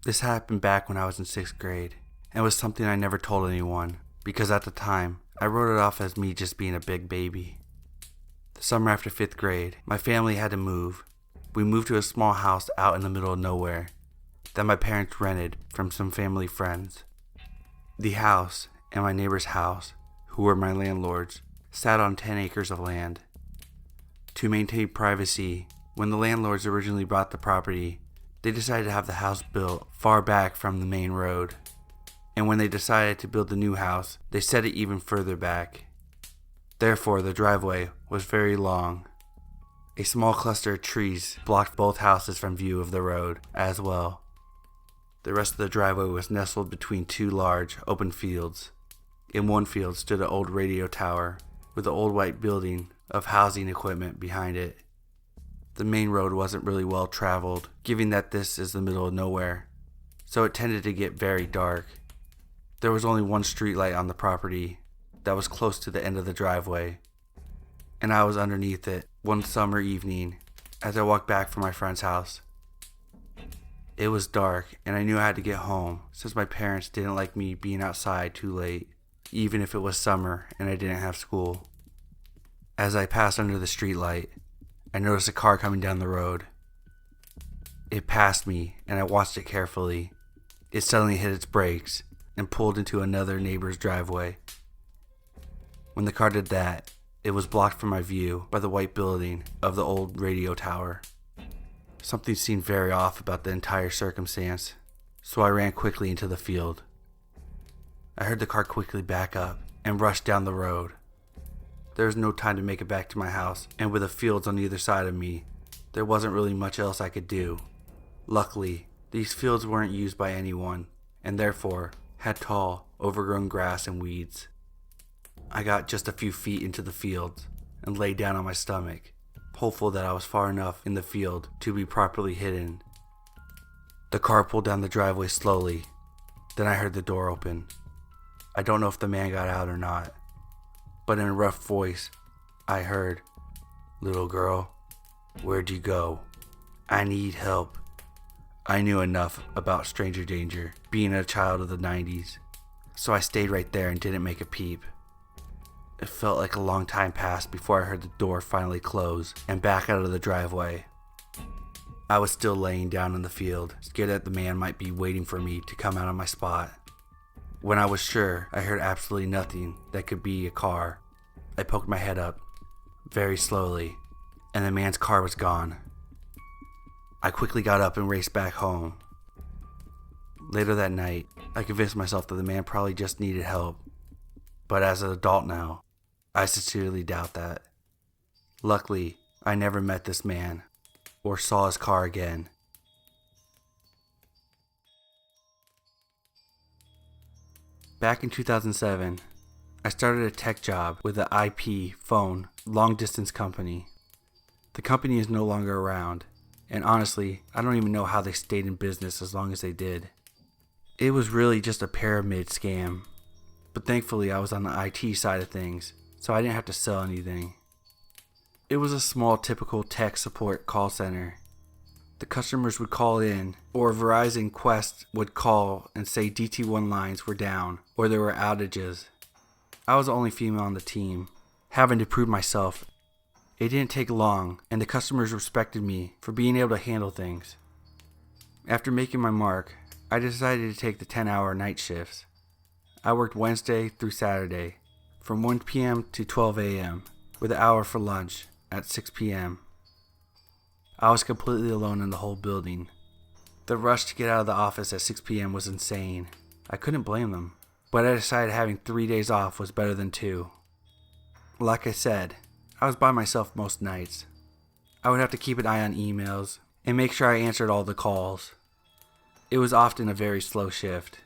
This happened back when I was in 6th grade, and was something I never told anyone, because at the time, I wrote it off as me just being a big baby. The summer after 5th grade, my family had to move. We moved to a small house out in the middle of nowhere that my parents rented from some family friends. The house and my neighbor's house, who were my landlords, sat on 10 acres of land. To maintain privacy, when the landlords originally bought the property, they decided to have the house built far back from the main road. And when they decided to build the new house, they set it even further back. Therefore, the driveway was very long. A small cluster of trees blocked both houses from view of the road as well. The rest of the driveway was nestled between two large, open fields. In one field stood an old radio tower with an old white building of housing equipment behind it. The main road wasn't really well traveled, given that this is the middle of nowhere, so it tended to get very dark. There was only one street light on the property that was close to the end of the driveway, and I was underneath it one summer evening as I walked back from my friend's house. It was dark, and I knew I had to get home since my parents didn't like me being outside too late, even if it was summer and I didn't have school. As I passed under the street light, I noticed a car coming down the road. It passed me, and I watched it carefully. It suddenly hit its brakes and pulled into another neighbor's driveway. When the car did that, it was blocked from my view by the white building of the old radio tower. Something seemed very off about the entire circumstance, so I ran quickly into the field. I heard the car quickly back up and rush down the road. There was no time to make it back to my house, and with the fields on either side of me, there wasn't really much else I could do. Luckily, these fields weren't used by anyone, and therefore had tall, overgrown grass and weeds. I got just a few feet into the fields and lay down on my stomach, hopeful that I was far enough in the field to be properly hidden. The car pulled down the driveway slowly. Then I heard the door open. I don't know if the man got out or not, but in a rough voice, I heard, "Little girl, where'd you go? I need help." I knew enough about stranger danger, being a child of the 90s, so I stayed right there and didn't make a peep. It felt like a long time passed before I heard the door finally close and back out of the driveway. I was still laying down in the field, scared that the man might be waiting for me to come out of my spot. When I was sure I heard absolutely nothing that could be a car, I poked my head up, very slowly, and the man's car was gone. I quickly got up and raced back home. Later that night, I convinced myself that the man probably just needed help, but as an adult now, I sincerely doubt that. Luckily, I never met this man, or saw his car again. Back in 2007, I started a tech job with an IP phone long-distance company. The company is no longer around, and honestly, I don't even know how they stayed in business as long as they did. It was really just a pyramid scam, but thankfully I was on the IT side of things, so I didn't have to sell anything. It was a small typical tech support call center. The customers would call in, or Verizon Quest would call and say DT1 lines were down, or there were outages. I was the only female on the team, having to prove myself. It didn't take long, and the customers respected me for being able to handle things. After making my mark, I decided to take the 10-hour night shifts. I worked Wednesday through Saturday, from 1 p.m. to 12 a.m., with an hour for lunch at 6 p.m. I was completely alone in the whole building. The rush to get out of the office at 6 p.m. was insane. I couldn't blame them, but I decided having 3 days off was better than 2. Like I said, I was by myself most nights. I would have to keep an eye on emails and make sure I answered all the calls. It was often a very slow shift.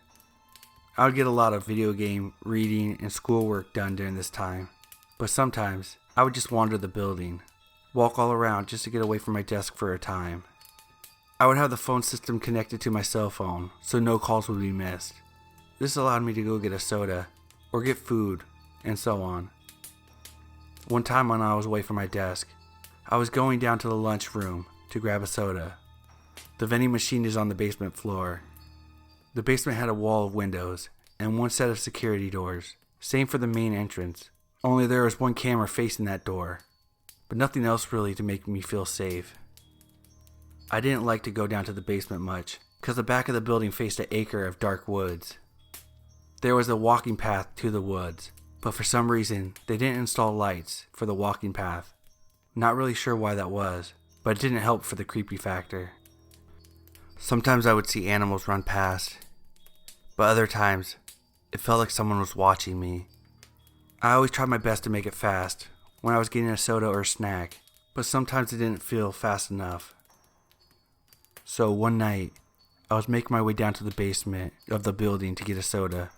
I would get a lot of video game, reading, and schoolwork done during this time, but sometimes I would just wander the building, walk all around just to get away from my desk for a time. I would have the phone system connected to my cell phone so no calls would be missed. This allowed me to go get a soda or get food and so on. One time when I was away from my desk, I was going down to the lunch room to grab a soda. The vending machine is on the basement floor, The basement had a wall of windows and one set of security doors. Same for the main entrance. Only there was one camera facing that door, but nothing else really to make me feel safe. I didn't like to go down to the basement much, because the back of the building faced an acre of dark woods. There was a walking path to the woods, but for some reason they didn't install lights for the walking path. Not really sure why that was, but it didn't help for the creepy factor. Sometimes I would see animals run past, but other times it felt like someone was watching me. I always tried my best to make it fast when I was getting a soda or a snack, but sometimes it didn't feel fast enough. So one night, I was making my way down to the basement of the building to get a soda.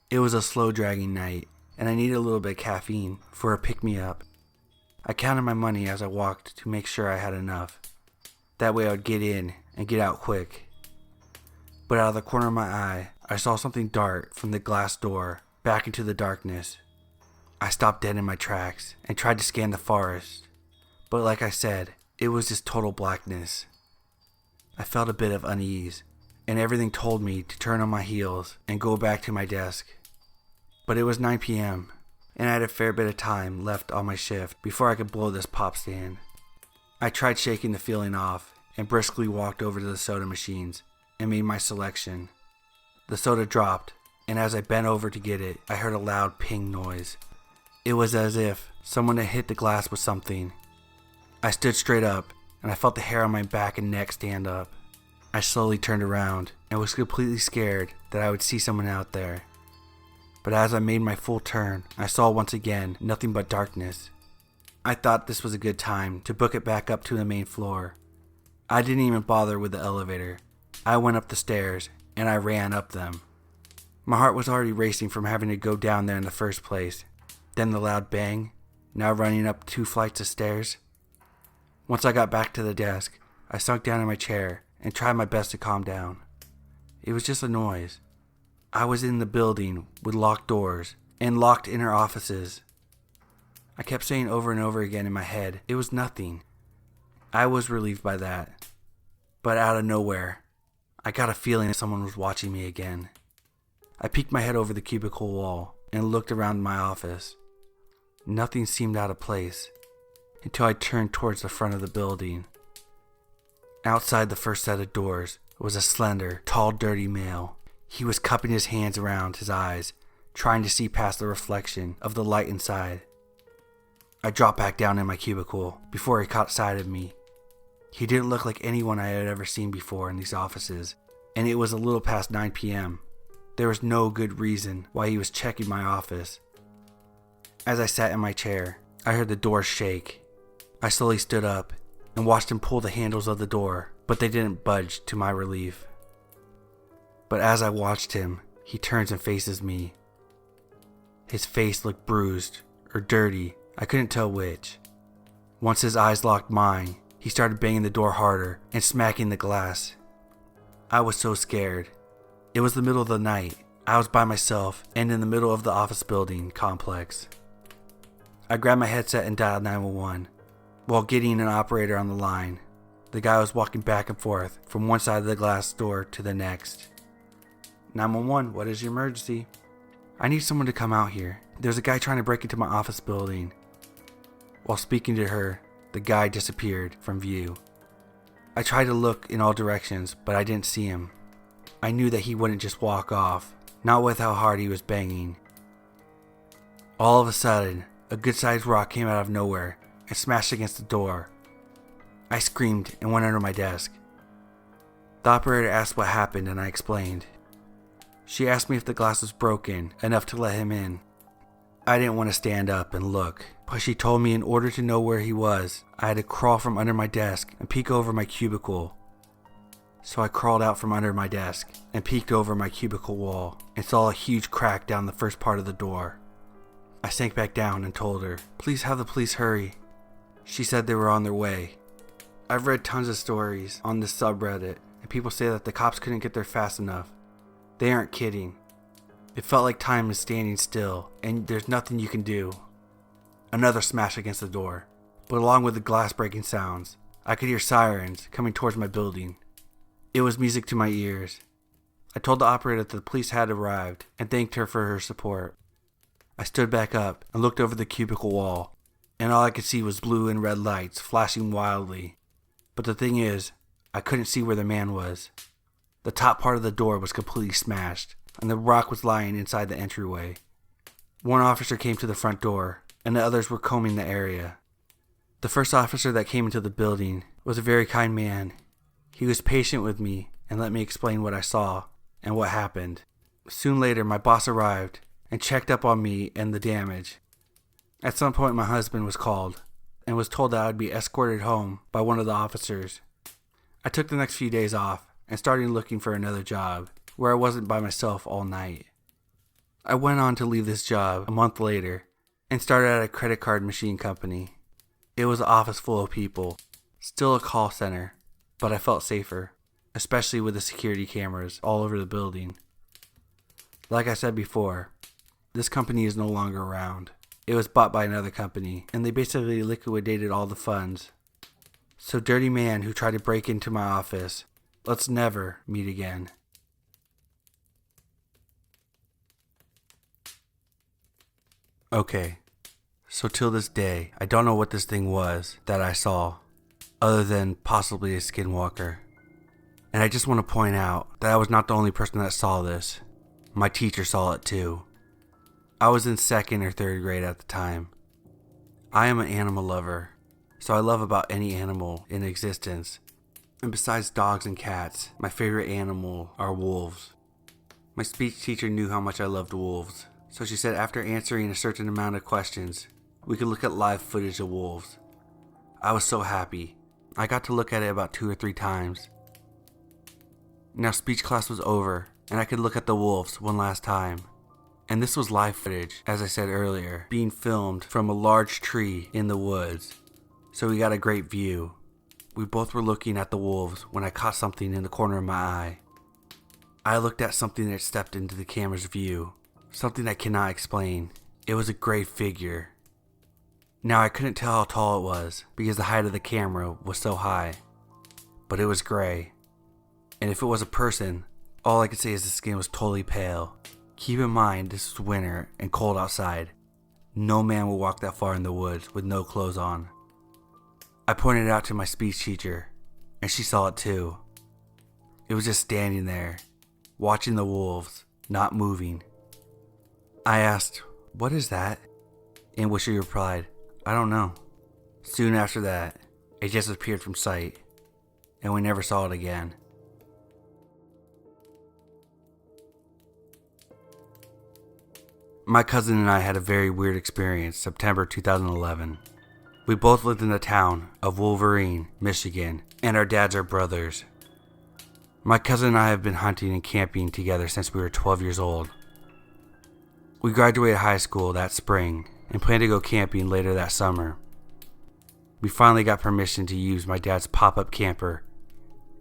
It was a slow dragging night, and I needed a little bit of caffeine for a pick-me-up. I counted my money as I walked to make sure I had enough. That way I would get in and get out quick. But out of the corner of my eye, I saw something dart from the glass door back into the darkness. I stopped dead in my tracks and tried to scan the forest, but like I said, it was just total blackness. I felt a bit of unease, and everything told me to turn on my heels and go back to my desk. But it was 9 p.m., and I had a fair bit of time left on my shift before I could blow this pop stand. I tried shaking the feeling off and briskly walked over to the soda machines and made my selection. The soda dropped, and as I bent over to get it, I heard a loud ping noise. It was as if someone had hit the glass with something. I stood straight up, and I felt the hair on my back and neck stand up. I slowly turned around and was completely scared that I would see someone out there. But as I made my full turn, I saw once again nothing but darkness. I thought this was a good time to book it back up to the main floor. I didn't even bother with the elevator. I went up the stairs and I ran up them. My heart was already racing from having to go down there in the first place. Then the loud bang, now running up 2 flights of stairs. Once I got back to the desk, I sunk down in my chair and tried my best to calm down. It was just a noise. I was in the building with locked doors and locked inner offices. I kept saying over and over again in my head, it was nothing. I was relieved by that. But out of nowhere, I got a feeling that someone was watching me again. I peeked my head over the cubicle wall and looked around my office. Nothing seemed out of place until I turned towards the front of the building. Outside the first set of doors was a slender, tall, dirty male. He was cupping his hands around his eyes, trying to see past the reflection of the light inside. I dropped back down in my cubicle before he caught sight of me. He didn't look like anyone I had ever seen before in these offices, and it was a little past 9 p.m. There was no good reason why he was checking my office. As I sat in my chair, I heard the door shake. I slowly stood up and watched him pull the handles of the door, but they didn't budge to my relief. But as I watched him, he turns and faces me. His face looked bruised or dirty, I couldn't tell which. Once his eyes locked mine, he started banging the door harder and smacking the glass. I was so scared. It was the middle of the night. I was by myself and in the middle of the office building complex. I grabbed my headset and dialed 911 while getting an operator on the line. The guy was walking back and forth from one side of the glass door to the next. 911, what is your emergency? I need someone to come out here. There's a guy trying to break into my office building. While speaking to her, the guy disappeared from view. I tried to look in all directions, but I didn't see him. I knew that he wouldn't just walk off, not with how hard he was banging. All of a sudden, a good-sized rock came out of nowhere and smashed against the door. I screamed and went under my desk. The operator asked what happened and I explained. She asked me if the glass was broken enough to let him in. I didn't want to stand up and look, but she told me in order to know where he was, I had to crawl from under my desk and peek over my cubicle. So I crawled out from under my desk and peeked over my cubicle wall and saw a huge crack down the first part of the door. I sank back down and told her, "Please have the police hurry." She said they were on their way. I've read tons of stories on this subreddit, and people say that the cops couldn't get there fast enough. They aren't kidding. It felt like time is standing still, and there's nothing you can do. Another smash against the door, but along with the glass breaking sounds, I could hear sirens coming towards my building. It was music to my ears. I told the operator that the police had arrived and thanked her for her support. I stood back up and looked over the cubicle wall, and all I could see was blue and red lights flashing wildly. But the thing is, I couldn't see where the man was. The top part of the door was completely smashed, and the rock was lying inside the entryway. One officer came to the front door, and the others were combing the area. The first officer that came into the building was a very kind man. He was patient with me and let me explain what I saw and what happened. Soon later, my boss arrived and checked up on me and the damage. At some point, my husband was called and was told that I would be escorted home by one of the officers. I took the next few days off and started looking for another job where I wasn't by myself all night. I went on to leave this job a month later and started at a credit card machine company. It was an office full of people, still a call center, but I felt safer, especially with the security cameras all over the building. Like I said before, this company is no longer around. It was bought by another company, and they basically liquidated all the funds. So dirty man who tried to break into my office, let's never meet again. Okay, so till this day, I don't know what this thing was that I saw, other than possibly a skinwalker. And I just want to point out that I was not the only person that saw this. My teacher saw it too. I was in 2nd or 3rd grade at the time. I am an animal lover, so I love about any animal in existence. And besides dogs and cats, my favorite animal are wolves. My speech teacher knew how much I loved wolves, so she said after answering a certain amount of questions, we could look at live footage of wolves. I was so happy. I got to look at it about 2 or 3 times. Now speech class was over, and I could look at the wolves one last time. And this was live footage, as I said earlier, being filmed from a large tree in the woods. So we got a great view. We both were looking at the wolves when I caught something in the corner of my eye. I looked at something that stepped into the camera's view. Something I cannot explain. It was a gray figure. Now I couldn't tell how tall it was because the height of the camera was so high. But it was gray. And if it was a person, all I could say is the skin was totally pale. Keep in mind this was winter and cold outside. No man would walk that far in the woods with no clothes on. I pointed it out to my speech teacher, and she saw it too. It was just standing there, watching the wolves, not moving. I asked, "What is that?" In which she replied, "I don't know." Soon after that, it just appeared from sight, and we never saw it again. My cousin and I had a very weird experience September 2011. We both lived in the town of Wolverine, Michigan, and our dads are brothers. My cousin and I have been hunting and camping together since we were 12 years old. We graduated high school that spring and planned to go camping later that summer. We finally got permission to use my dad's pop-up camper,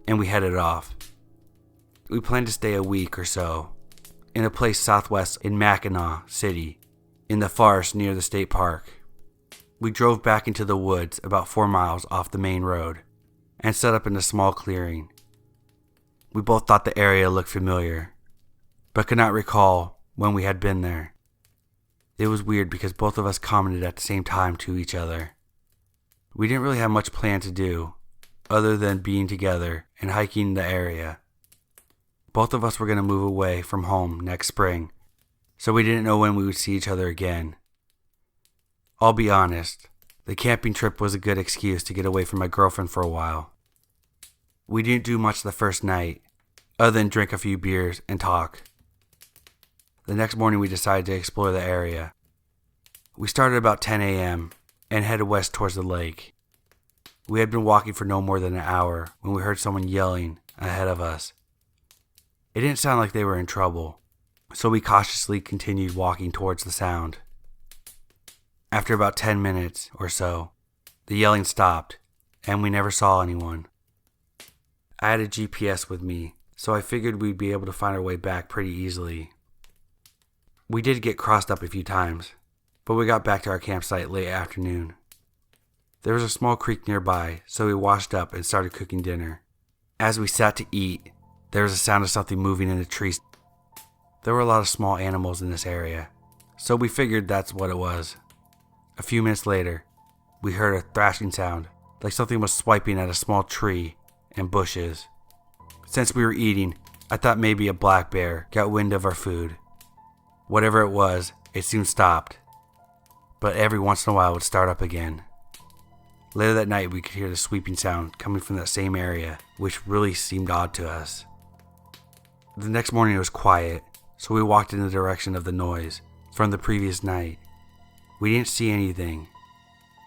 and we headed off. We planned to stay a week or so in a place southwest in Mackinac City, in the forest near the state park. We drove back into the woods about 4 miles off the main road and set up in a small clearing. We both thought the area looked familiar, but could not recall when we had been there. It was weird because both of us commented at the same time to each other. We didn't really have much planned to do, other than being together and hiking the area. Both of us were going to move away from home next spring, so we didn't know when we would see each other again. I'll be honest, the camping trip was a good excuse to get away from my girlfriend for a while. We didn't do much the first night, other than drink a few beers and talk. The next morning we decided to explore the area. We started about 10 a.m. and headed west towards the lake. We had been walking for no more than an hour when we heard someone yelling ahead of us. It didn't sound like they were in trouble, so we cautiously continued walking towards the sound. After about 10 minutes or so, the yelling stopped, and we never saw anyone. I had a GPS with me, so I figured we'd be able to find our way back pretty easily. We did get crossed up a few times, but we got back to our campsite late afternoon. There was a small creek nearby, so we washed up and started cooking dinner. As we sat to eat, There was a sound of something moving in the trees. There were a lot of small animals in this area, so we figured that's what it was. A few minutes later, we heard a thrashing sound, like something was swiping at a small tree and bushes. Since we were eating, I thought maybe a black bear got wind of our food. Whatever it was, it soon stopped, but every once in a while it would start up again. Later that night, we could hear the sweeping sound coming from that same area, which really seemed odd to us. The next morning it was quiet, so we walked in the direction of the noise from the previous night. We didn't see anything,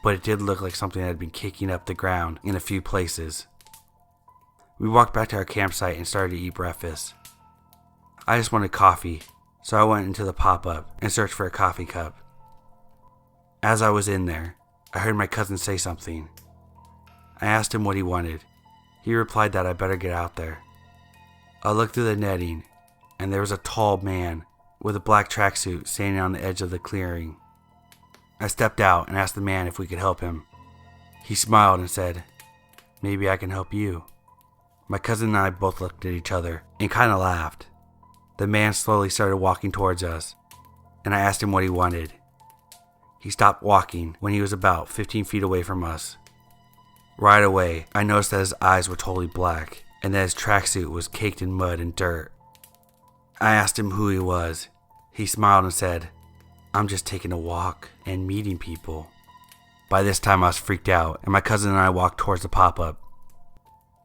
but it did look like something had been kicking up the ground in a few places. We walked back to our campsite and started to eat breakfast. I just wanted coffee, so I went into the pop-up and searched for a coffee cup. As I was in there, I heard my cousin say something. I asked him what he wanted. He replied that I better get out there. I looked through the netting, and there was a tall man with a black tracksuit standing on the edge of the clearing. I stepped out and asked the man if we could help him. He smiled and said, "Maybe I can help you." My cousin and I both looked at each other and kind of laughed. The man slowly started walking towards us, and I asked him what he wanted. He stopped walking when he was about 15 feet away from us. Right away, I noticed that his eyes were totally black and that his tracksuit was caked in mud and dirt. I asked him who he was. He smiled and said, "I'm just taking a walk and meeting people." By this time I was freaked out, and my cousin and I walked towards the pop-up.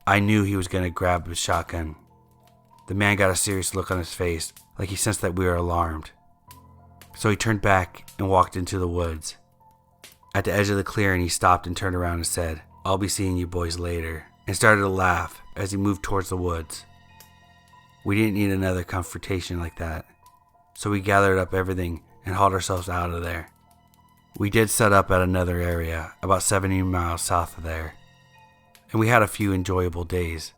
I knew he was going to grab his shotgun. The man got a serious look on his face, like he sensed that we were alarmed. So he turned back and walked into the woods. At the edge of the clearing, he stopped and turned around and said, "I'll be seeing you boys later," and started to laugh as he moved towards the woods. We didn't need another confrontation like that, so we gathered up everything and hauled ourselves out of there. We did set up at another area, about 70 miles south of there, and we had a few enjoyable days.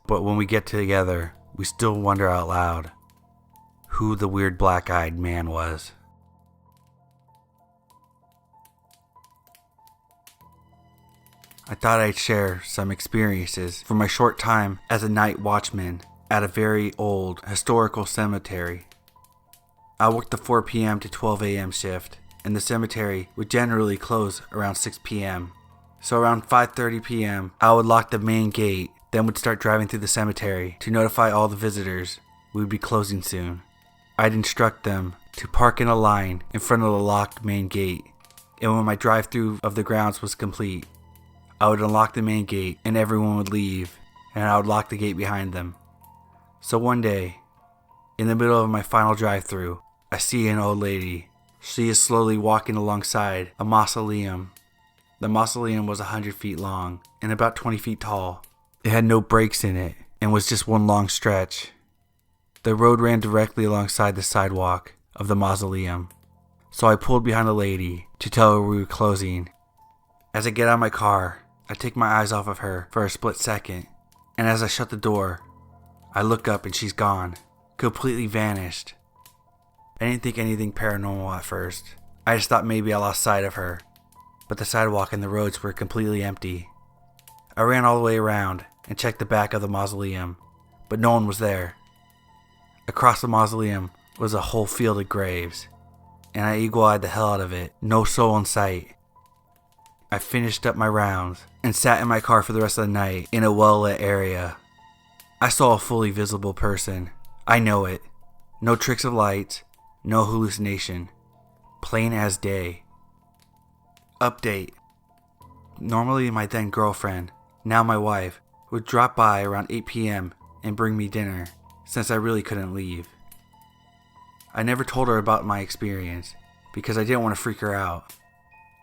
But when we get together, we still wonder out loud who the weird black-eyed man was. I thought I'd share some experiences from my short time as a night watchman at a very old historical cemetery. I worked the 4 p.m. to 12 a.m. shift, and the cemetery would generally close around 6 p.m. So around 5:30 p.m., I would lock the main gate, then would start driving through the cemetery to notify all the visitors we would be closing soon. I'd instruct them to park in a line in front of the locked main gate, and when my drive-through of the grounds was complete, I would unlock the main gate and everyone would leave, and I would lock the gate behind them. So one day, in the middle of my final drive-through, I see an old lady. She is slowly walking alongside a mausoleum. The mausoleum was 100 feet long and about 20 feet tall. It had no breaks in it and was just one long stretch. The road ran directly alongside the sidewalk of the mausoleum, so I pulled behind the lady to tell her we were closing. As I get out of my car, I take my eyes off of her for a split second, and as I shut the door, I look up and she's gone, completely vanished. I didn't think anything paranormal at first. I just thought maybe I lost sight of her, but the sidewalk and the roads were completely empty. I ran all the way around and checked the back of the mausoleum, but no one was there. Across the mausoleum was a whole field of graves, and I eagle-eyed the hell out of it, no soul in sight. I finished up my rounds and sat in my car for the rest of the night in a well-lit area. I saw a fully visible person. I know it. No tricks of lights, no hallucination. Plain as day. Update. Normally my then girlfriend, now my wife, would drop by around 8 p.m. and bring me dinner, since I really couldn't leave. I never told her about my experience, because I didn't want to freak her out.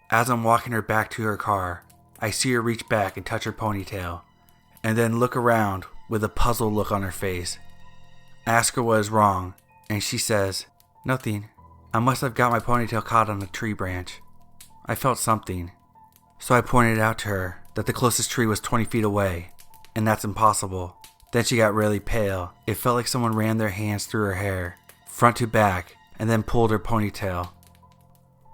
As I'm walking her back to her car, I see her reach back and touch her ponytail, and then look around with a puzzled look on her face. I ask her what is wrong, and she says, "Nothing. I must have got my ponytail caught on a tree branch. I felt something." So I pointed out to her that the closest tree was 20 feet away, and that's impossible. Then she got really pale. It felt like someone ran their hands through her hair, front to back, and then pulled her ponytail.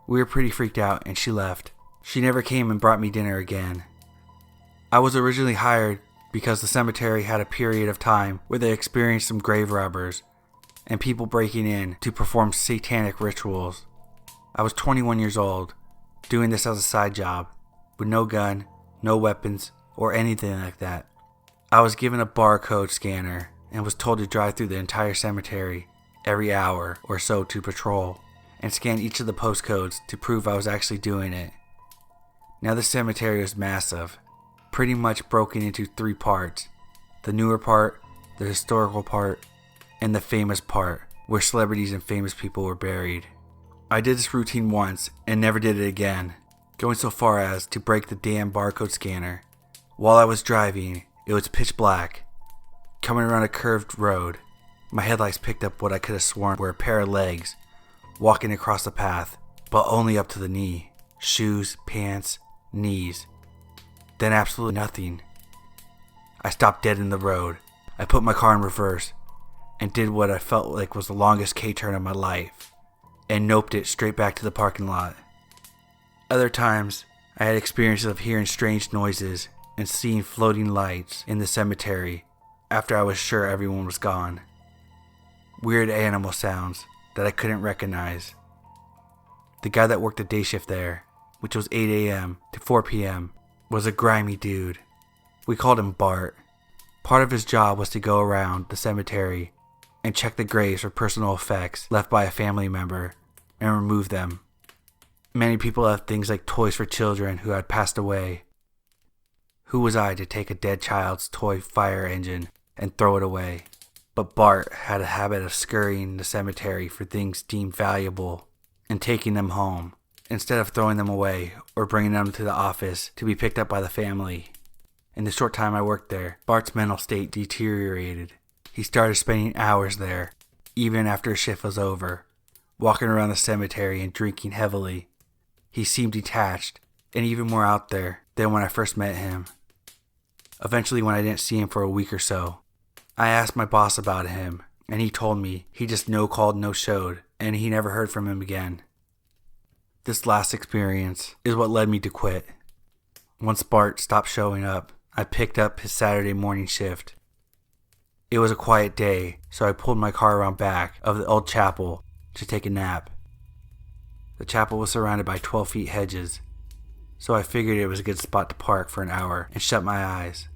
We were pretty freaked out, and she left. She never came and brought me dinner again. I was originally hired because the cemetery had a period of time where they experienced some grave robbers and people breaking in to perform satanic rituals. I was 21 years old, doing this as a side job, with no gun, no weapons, or anything like that. I was given a barcode scanner and was told to drive through the entire cemetery every hour or so to patrol and scan each of the postcodes to prove I was actually doing it. Now the cemetery was massive, pretty much broken into 3 parts: the newer part, the historical part, and the famous part where celebrities and famous people were buried. I did this routine once and never did it again, going so far as to break the damn barcode scanner. While I was driving, it was pitch black. Coming around a curved road, my headlights picked up what I could have sworn were a pair of legs walking across the path, but only up to the knee. Shoes, pants, knees. Then absolutely nothing. I stopped dead in the road. I put my car in reverse and did what I felt like was the longest K-turn of my life and noped it straight back to the parking lot. Other times, I had experiences of hearing strange noises and seeing floating lights in the cemetery after I was sure everyone was gone. Weird animal sounds that I couldn't recognize. The guy that worked the day shift there, which was 8 a.m. to 4 p.m., was a grimy dude. We called him Bart. Part of his job was to go around the cemetery and check the graves for personal effects left by a family member and remove them. Many people have things like toys for children who had passed away. Who was I to take a dead child's toy fire engine and throw it away? But Bart had a habit of scurrying the cemetery for things deemed valuable and taking them home, instead of throwing them away or bringing them to the office to be picked up by the family. In the short time I worked there, Bart's mental state deteriorated. He started spending hours there, even after his shift was over, walking around the cemetery and drinking heavily. He seemed detached and even more out there than when I first met him. Eventually, when I didn't see him for a week or so, I asked my boss about him, and he told me he just no-called, no-showed, and he never heard from him again. This last experience is what led me to quit. Once Bart stopped showing up, I picked up his Saturday morning shift. It was a quiet day, so I pulled my car around back of the old chapel to take a nap. The chapel was surrounded by 12 feet hedges, so I figured it was a good spot to park for an hour and shut my eyes.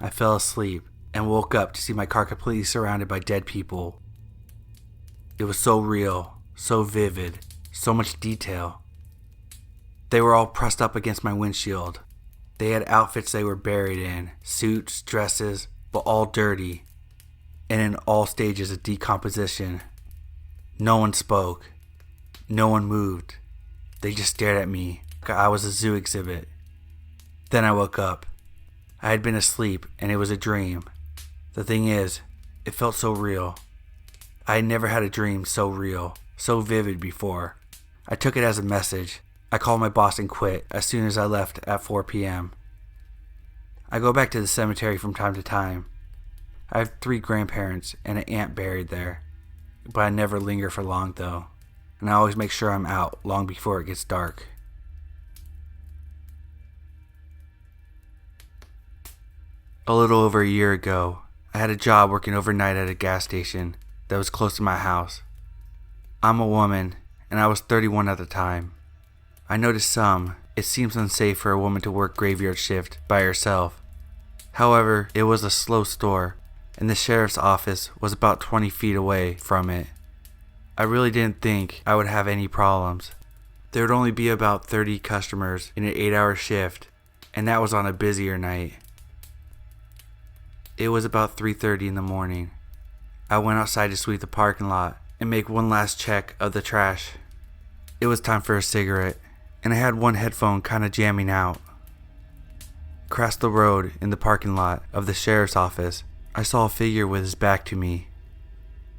I fell asleep and woke up to see my car completely surrounded by dead people. It was so real, so vivid, so much detail. They were all pressed up against my windshield. They had outfits they were buried in, suits, dresses, but all dirty, and in all stages of decomposition. No one spoke. No one moved. They just stared at me like I was a zoo exhibit. Then I woke up. I had been asleep and it was a dream. The thing is, it felt so real. I had never had a dream so real, so vivid before. I took it as a message. I called my boss and quit as soon as I left at 4 p.m. I go back to the cemetery from time to time. I have 3 grandparents and an aunt buried there, but I never linger for long though, and I always make sure I'm out long before it gets dark. A little over a year ago, I had a job working overnight at a gas station that was close to my house. I'm a woman, and I was 31 at the time. I noticed it seems unsafe for a woman to work graveyard shift by herself. However, it was a slow store, and the sheriff's office was about 20 feet away from it. I really didn't think I would have any problems. There would only be about 30 customers in an 8-hour shift, and that was on a busier night. It was about 3:30 in the morning. I went outside to sweep the parking lot and make one last check of the trash. It was time for a cigarette, and I had one headphone kind of jamming out. Across the road in the parking lot of the sheriff's office, I saw a figure with his back to me.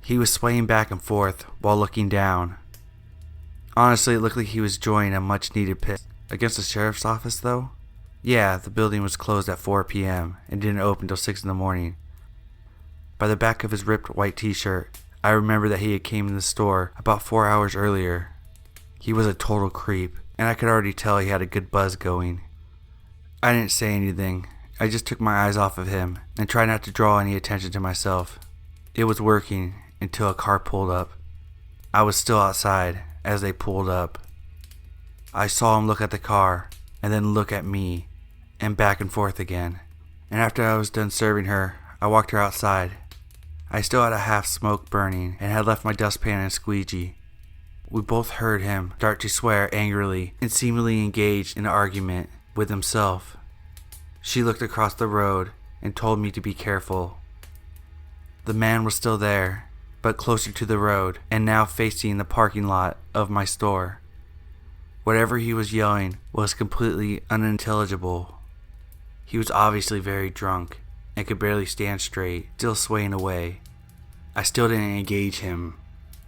He was swaying back and forth while looking down. Honestly, it looked like he was enjoying a much needed piss. Against the sheriff's office though? Yeah, the building was closed at 4 p.m. and didn't open till 6 in the morning. By the back of his ripped white t-shirt, I remember that he had came in the store about 4 hours earlier. He was a total creep, and I could already tell he had a good buzz going. I didn't say anything, I just took my eyes off of him and tried not to draw any attention to myself. It was working until a car pulled up. I was still outside as they pulled up. I saw him look at the car and then look at me and back and forth again. And after I was done serving her, I walked her outside. I still had a half smoke burning and had left my dustpan and squeegee. We both heard him start to swear angrily and seemingly engaged in an argument with himself. She looked across the road and told me to be careful. The man was still there, but closer to the road and now facing the parking lot of my store. Whatever he was yelling was completely unintelligible. He was obviously very drunk and could barely stand straight, still swaying away. I still didn't engage him,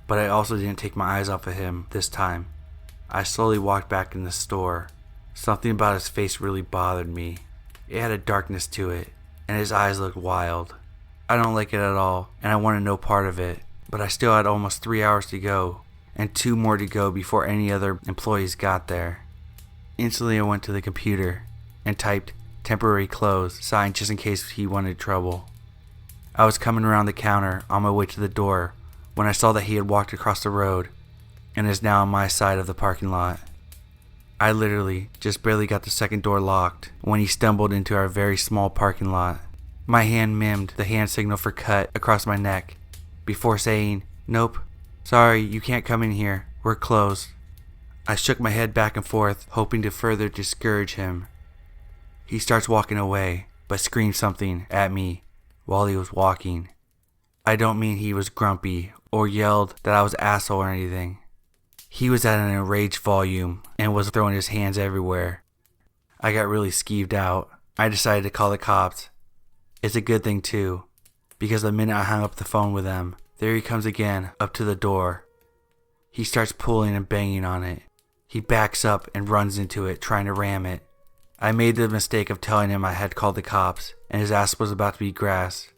but I also didn't take my eyes off of him this time. I slowly walked back in the store. Something about his face really bothered me. It had a darkness to it, and his eyes looked wild. I don't like it at all, and I wanted no part of it, but I still had almost 3 hours to go, and 2 more to go before any other employees got there. Instantly I went to the computer and typed temporary close sign just in case he wanted trouble. I was coming around the counter on my way to the door when I saw that he had walked across the road and is now on my side of the parking lot. I literally just barely got the second door locked when he stumbled into our very small parking lot. My hand mimed the hand signal for cut across my neck before saying, "Nope, sorry, you can't come in here, we're closed." I shook my head back and forth, hoping to further discourage him. He starts walking away, but screamed something at me while he was walking. I don't mean he was grumpy or yelled that I was an asshole or anything. He was at an enraged volume and was throwing his hands everywhere. I got really skeeved out. I decided to call the cops. It's a good thing too, because the minute I hung up the phone with them, there he comes again up to the door. He starts pulling and banging on it. He backs up and runs into it, trying to ram it. I made the mistake of telling him I had called the cops and his ass was about to be grassed.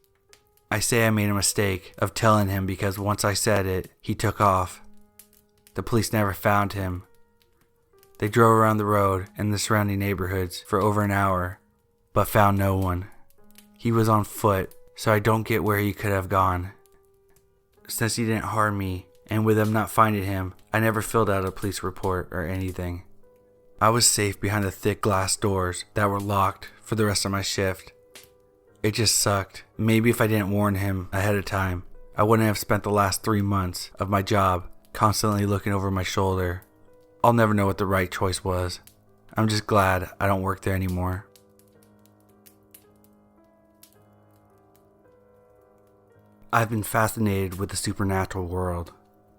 I say I made a mistake of telling him because once I said it, he took off. The police never found him. They drove around the road and the surrounding neighborhoods for over an hour, but found no one. He was on foot, so I don't get where he could have gone. Since he didn't harm me, and with them not finding him, I never filled out a police report or anything. I was safe behind the thick glass doors that were locked for the rest of my shift. It just sucked. Maybe if I didn't warn him ahead of time, I wouldn't have spent the last 3 months of my job constantly looking over my shoulder. I'll never know what the right choice was. I'm just glad I don't work there anymore. I've been fascinated with the supernatural world,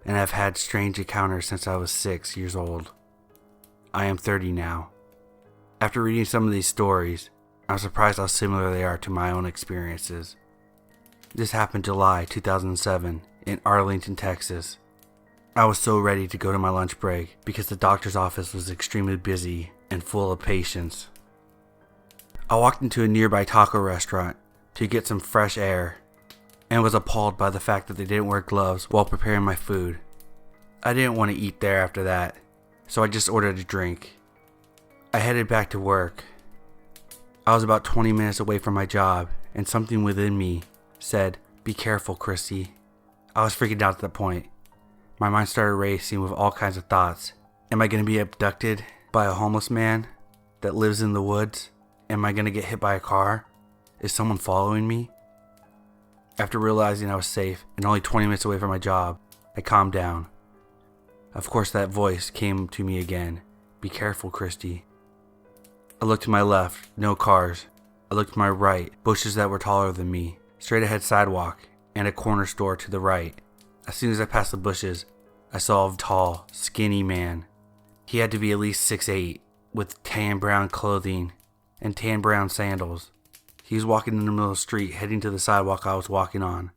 and I've had strange encounters since I was 6 years old. I am 30 now. After reading some of these stories, I'm surprised how similar they are to my own experiences. This happened July 2007 in Arlington, Texas. I was so ready to go to my lunch break because the doctor's office was extremely busy and full of patients. I walked into a nearby taco restaurant to get some fresh air and was appalled by the fact that they didn't wear gloves while preparing my food. I didn't want to eat there after that, so I just ordered a drink. I headed back to work. I was about 20 minutes away from my job, and something within me said, "Be careful, Christy." I was freaking out at that point. My mind started racing with all kinds of thoughts. Am I going to be abducted by a homeless man that lives in the woods? Am I going to get hit by a car? Is someone following me? After realizing I was safe and only 20 minutes away from my job, I calmed down. Of course, that voice came to me again. "Be careful, Christy." I looked to my left, no cars. I looked to my right, bushes that were taller than me, straight ahead sidewalk, and a corner store to the right. As soon as I passed the bushes, I saw a tall, skinny man. He had to be at least 6'8", with tan brown clothing and tan brown sandals. He was walking in the middle of the street, heading to the sidewalk I was walking on.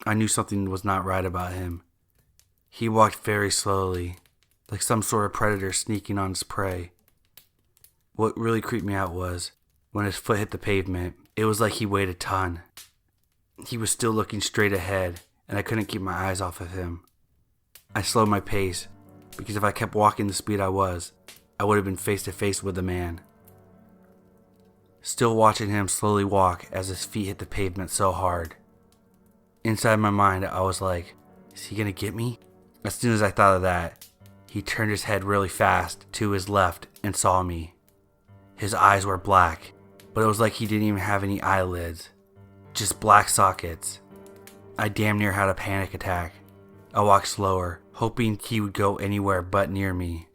I knew something was not right about him. He walked very slowly, like some sort of predator sneaking on his prey. What really creeped me out was, when his foot hit the pavement, it was like he weighed a ton. He was still looking straight ahead, and I couldn't keep my eyes off of him. I slowed my pace, because if I kept walking the speed I was, I would have been face to face with the man. still watching him slowly walk as his feet hit the pavement so hard. Inside my mind, I was like, is he gonna get me? As soon as I thought of that, he turned his head really fast to his left and saw me. His eyes were black, but it was like he didn't even have any eyelids, just black sockets. I damn near had a panic attack. I walked slower, hoping he would go anywhere but near me.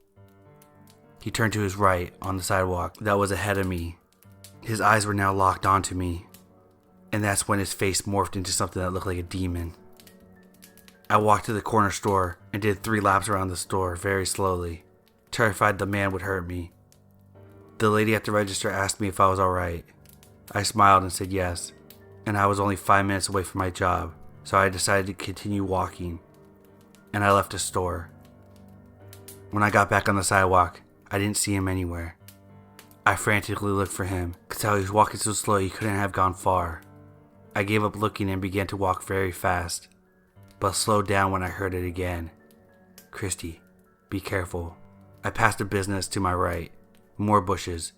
He turned to his right on the sidewalk that was ahead of me. His eyes were now locked onto me, and that's when his face morphed into something that looked like a demon. I walked to the corner store and did 3 laps around the store very slowly, terrified the man would hurt me. The lady at the register asked me if I was alright. I smiled and said yes, and I was only 5 minutes away from my job, so I decided to continue walking, and I left the store. When I got back on the sidewalk, I didn't see him anywhere. I frantically looked for him, could tell he was walking so slow he couldn't have gone far. I gave up looking and began to walk very fast, but slowed down when I heard it again. Christy, be careful. I passed a business to my right, more bushes,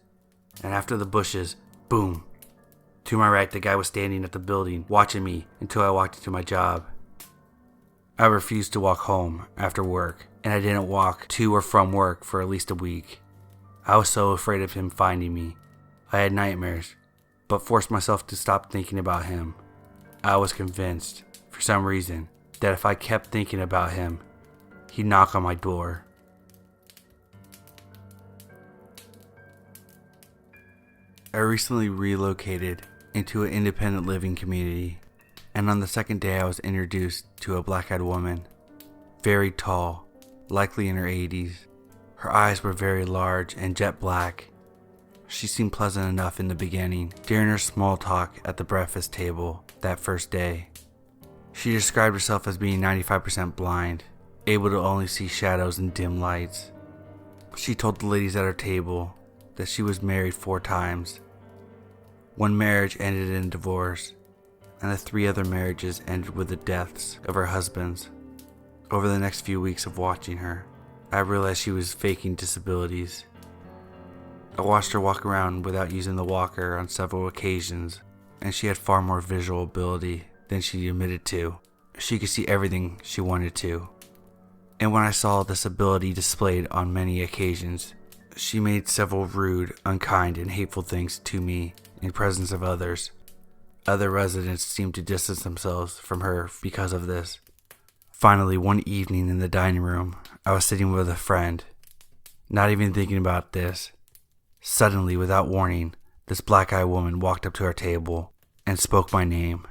and after the bushes, boom. To my right, the guy was standing at the building, watching me until I walked into my job. I refused to walk home after work, and I didn't walk to or from work for at least a week. I was so afraid of him finding me. I had nightmares, but forced myself to stop thinking about him. I was convinced, for some reason, that if I kept thinking about him, he'd knock on my door. I recently relocated into an independent living community, and on the second day I was introduced to a black-eyed woman, very tall, likely in her 80s. Her eyes were very large and jet black. She seemed pleasant enough in the beginning, during her small talk at the breakfast table that first day. She described herself as being 95% blind, able to only see shadows and dim lights. She told the ladies at her table that she was married 4 times. 1 marriage ended in divorce, and the 3 other marriages ended with the deaths of her husbands. Over the next few weeks of watching her, I realized she was faking disabilities. I watched her walk around without using the walker on several occasions, and she had far more visual ability than she admitted to. She could see everything she wanted to. And when I saw this ability displayed on many occasions, she made several rude, unkind, and hateful things to me in presence of others. Other residents seemed to distance themselves from her because of this. Finally, one evening in the dining room, I was sitting with a friend, not even thinking about this. Suddenly, without warning, this black-eyed woman walked up to our table and spoke my name.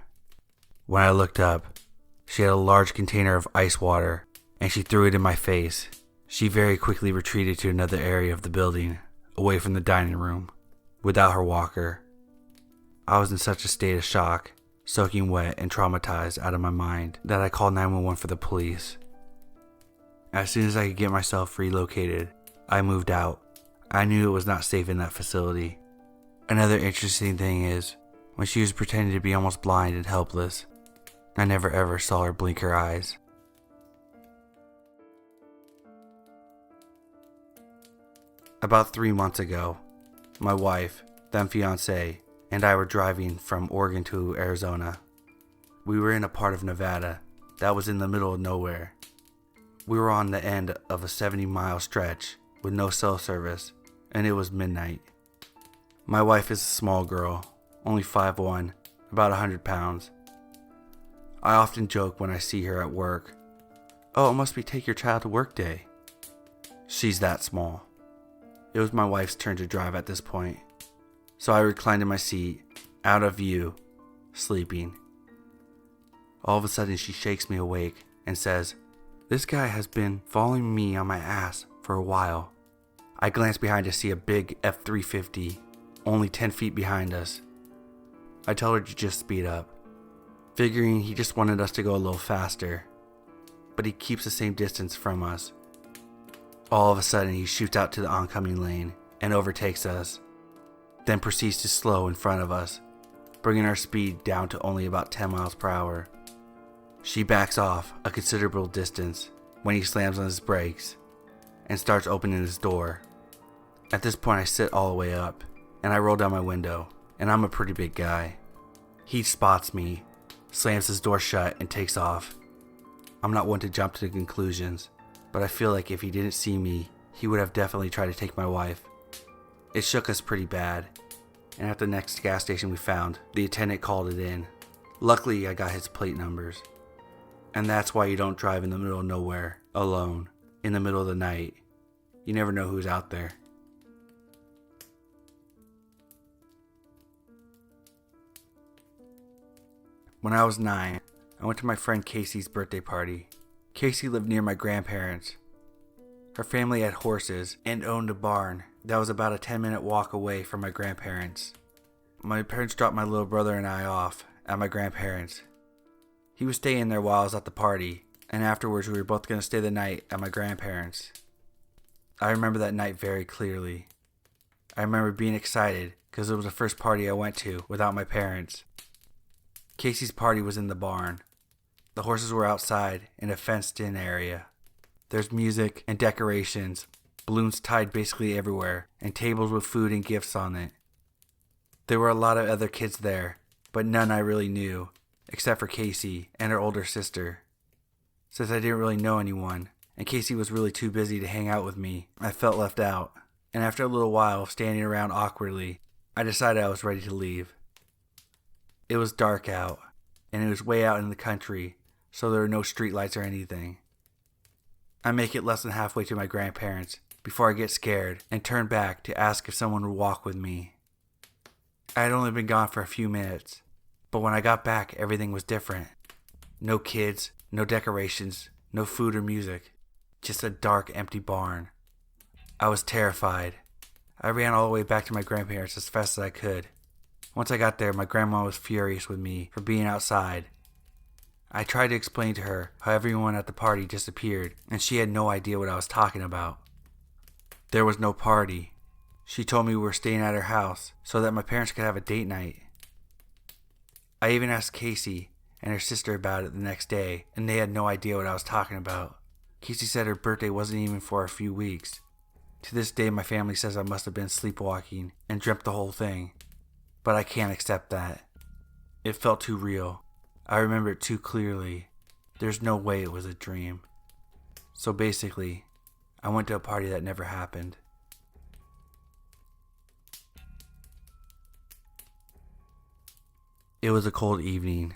When I looked up, she had a large container of ice water, and she threw it in my face. She very quickly retreated to another area of the building, away from the dining room, without her walker. I was in such a state of shock, soaking wet and traumatized out of my mind, that I called 911 for the police. As soon as I could get myself relocated, I moved out. I knew it was not safe in that facility. Another interesting thing is, when she was pretending to be almost blind and helpless, I never ever saw her blink her eyes. About 3 months ago, my wife, then fiance, and I were driving from Oregon to Arizona. We were in a part of Nevada that was in the middle of nowhere. We were on the end of a 70-mile stretch with no cell service, and it was midnight. My wife is a small girl, only 5'1", about 100 pounds. I often joke when I see her at work, "Oh, it must be take your child to work day." She's that small. It was my wife's turn to drive at this point, so I reclined in my seat, out of view, sleeping. All of a sudden she shakes me awake and says, "This guy has been following me on my ass for a while." I glance behind to see a big F-350, only 10 feet behind us. I tell her to just speed up, figuring he just wanted us to go a little faster, but he keeps the same distance from us. All of a sudden he shoots out to the oncoming lane and overtakes us, then proceeds to slow in front of us, bringing our speed down to only about 10 miles per hour. She backs off a considerable distance when he slams on his brakes and starts opening his door. At this point I sit all the way up, and I roll down my window, and I'm a pretty big guy. He spots me, slams his door shut, and takes off. I'm not one to jump to conclusions, but I feel like if he didn't see me, he would have definitely tried to take my wife. It shook us pretty bad, and at the next gas station we found, the attendant called it in. Luckily, I got his plate numbers. And that's why you don't drive in the middle of nowhere, alone, in the middle of the night. You never know who's out there. When I was 9, I went to my friend Casey's birthday party. Casey lived near my grandparents. Her family had horses and owned a barn that was about a 10-minute walk away from my grandparents. My parents dropped my little brother and I off at my grandparents'. He was staying there while I was at the party, and afterwards we were both going to stay the night at my grandparents'. I remember that night very clearly. I remember being excited because it was the first party I went to without my parents. Casey's party was in the barn. The horses were outside in a fenced-in area. There's music and decorations, balloons tied basically everywhere, and tables with food and gifts on it. There were a lot of other kids there, but none I really knew, except for Casey and her older sister. Since I didn't really know anyone, and Casey was really too busy to hang out with me, I felt left out, and after a little while of standing around awkwardly, I decided I was ready to leave. It was dark out, and it was way out in the country, so there were no streetlights or anything. I make it less than halfway to my grandparents before I get scared and turn back to ask if someone would walk with me. I had only been gone for a few minutes, but when I got back, everything was different. No kids, no decorations, no food or music, just a dark, empty barn. I was terrified. I ran all the way back to my grandparents as fast as I could. Once I got there, my grandma was furious with me for being outside. I tried to explain to her how everyone at the party disappeared, and she had no idea what I was talking about. There was no party. She told me we were staying at her house so that my parents could have a date night. I even asked Casey and her sister about it the next day, and they had no idea what I was talking about. Casey said her birthday wasn't even for a few weeks. To this day, my family says I must have been sleepwalking and dreamt the whole thing. But I can't accept that. It felt too real. I remember it too clearly. There's no way it was a dream. So basically, I went to a party that never happened. It was a cold evening.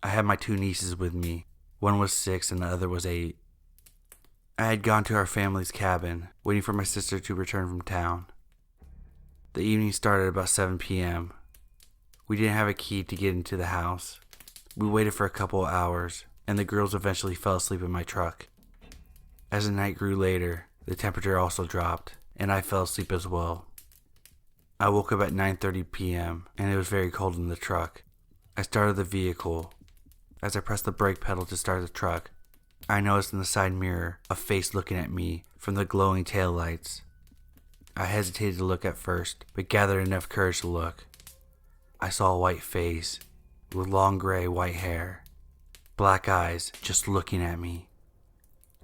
I had my 2 nieces with me. One was 6 and the other was 8. I had gone to our family's cabin, waiting for my sister to return from town. The evening started about 7 p.m. We didn't have a key to get into the house. We waited for a couple of hours, and the girls eventually fell asleep in my truck. As the night grew later, the temperature also dropped, and I fell asleep as well. I woke up at 9:30 p.m., and it was very cold in the truck. I started the vehicle. As I pressed the brake pedal to start the truck, I noticed in the side mirror a face looking at me from the glowing taillights. I hesitated to look at first, but gathered enough courage to look. I saw a white face with long gray white hair, black eyes just looking at me.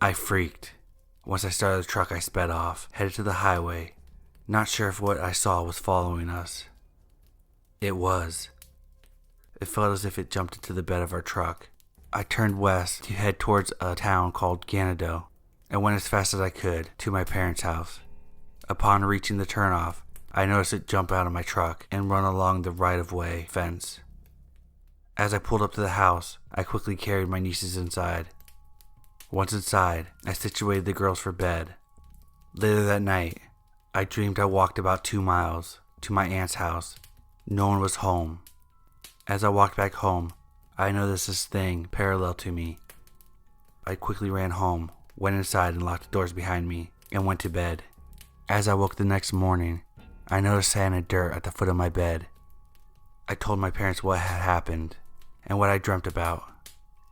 I freaked. Once I started the truck, I sped off, headed to the highway, not sure if what I saw was following us. It was. It felt as if it jumped into the bed of our truck. I turned west to head towards a town called Ganado and went as fast as I could to my parents' house. Upon reaching the turnoff, I noticed it jump out of my truck and run along the right-of-way fence. As I pulled up to the house, I quickly carried my nieces inside. Once inside, I situated the girls for bed. Later that night, I dreamed I walked about 2 miles to my aunt's house. No one was home. As I walked back home, I noticed this thing parallel to me. I quickly ran home, went inside and locked the doors behind me, and went to bed. As I woke the next morning, I noticed sand and dirt at the foot of my bed. I told my parents what had happened and what I dreamt about.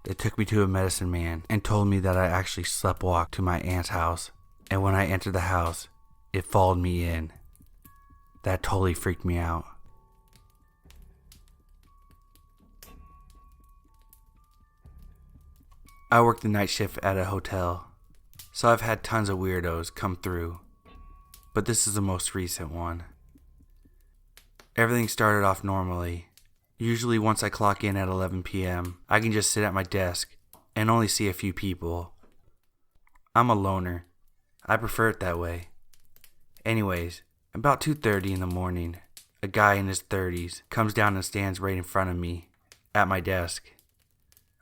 They took me to a medicine man and told me that I actually sleptwalked to my aunt's house, and when I entered the house, it followed me in. That totally freaked me out. I work the night shift at a hotel, so I've had tons of weirdos come through, but this is the most recent one. Everything started off normally. Usually once I clock in at 11 p.m., I can just sit at my desk and only see a few people. I'm a loner. I prefer it that way. Anyways, about 2:30 in the morning, a guy in his 30s comes down and stands right in front of me, at my desk.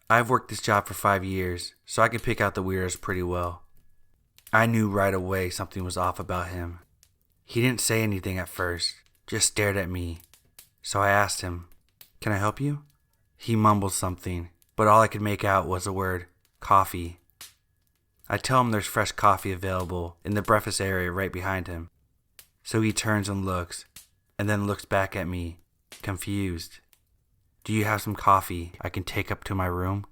I've worked this job for 5 years, so I can pick out the weirdos pretty well. I knew right away something was off about him. He didn't say anything at first, just stared at me. So I asked him, "Can I help you?" He mumbled something, but all I could make out was the word, "coffee." I tell him there's fresh coffee available in the breakfast area right behind him. So he turns and then looks back at me, confused. "Do you have some coffee I can take up to my room?"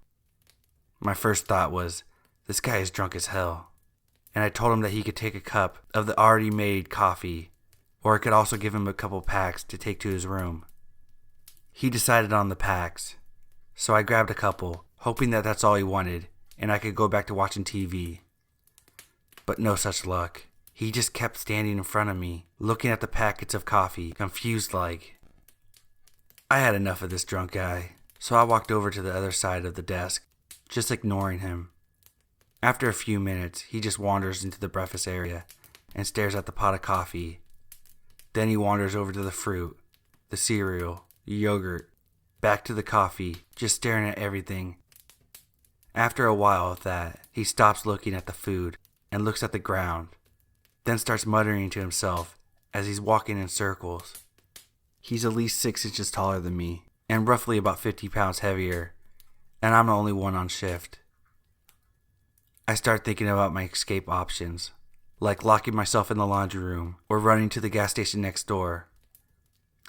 My first thought was, this guy is drunk as hell. And I told him that he could take a cup of the already made coffee, or I could also give him a couple packs to take to his room. He decided on the packs, so I grabbed a couple, hoping that that's all he wanted, and I could go back to watching TV. But no such luck. He just kept standing in front of me, looking at the packets of coffee, confused like. I had enough of this drunk guy, so I walked over to the other side of the desk, just ignoring him. After a few minutes, he just wanders into the breakfast area and stares at the pot of coffee. Then he wanders over to the fruit, the cereal, the yogurt, back to the coffee, just staring at everything. After a while of that, he stops looking at the food and looks at the ground, then starts muttering to himself as he's walking in circles. He's at least 6 inches taller than me and roughly about 50 pounds heavier, and I'm the only one on shift. I start thinking about my escape options, like locking myself in the laundry room or running to the gas station next door.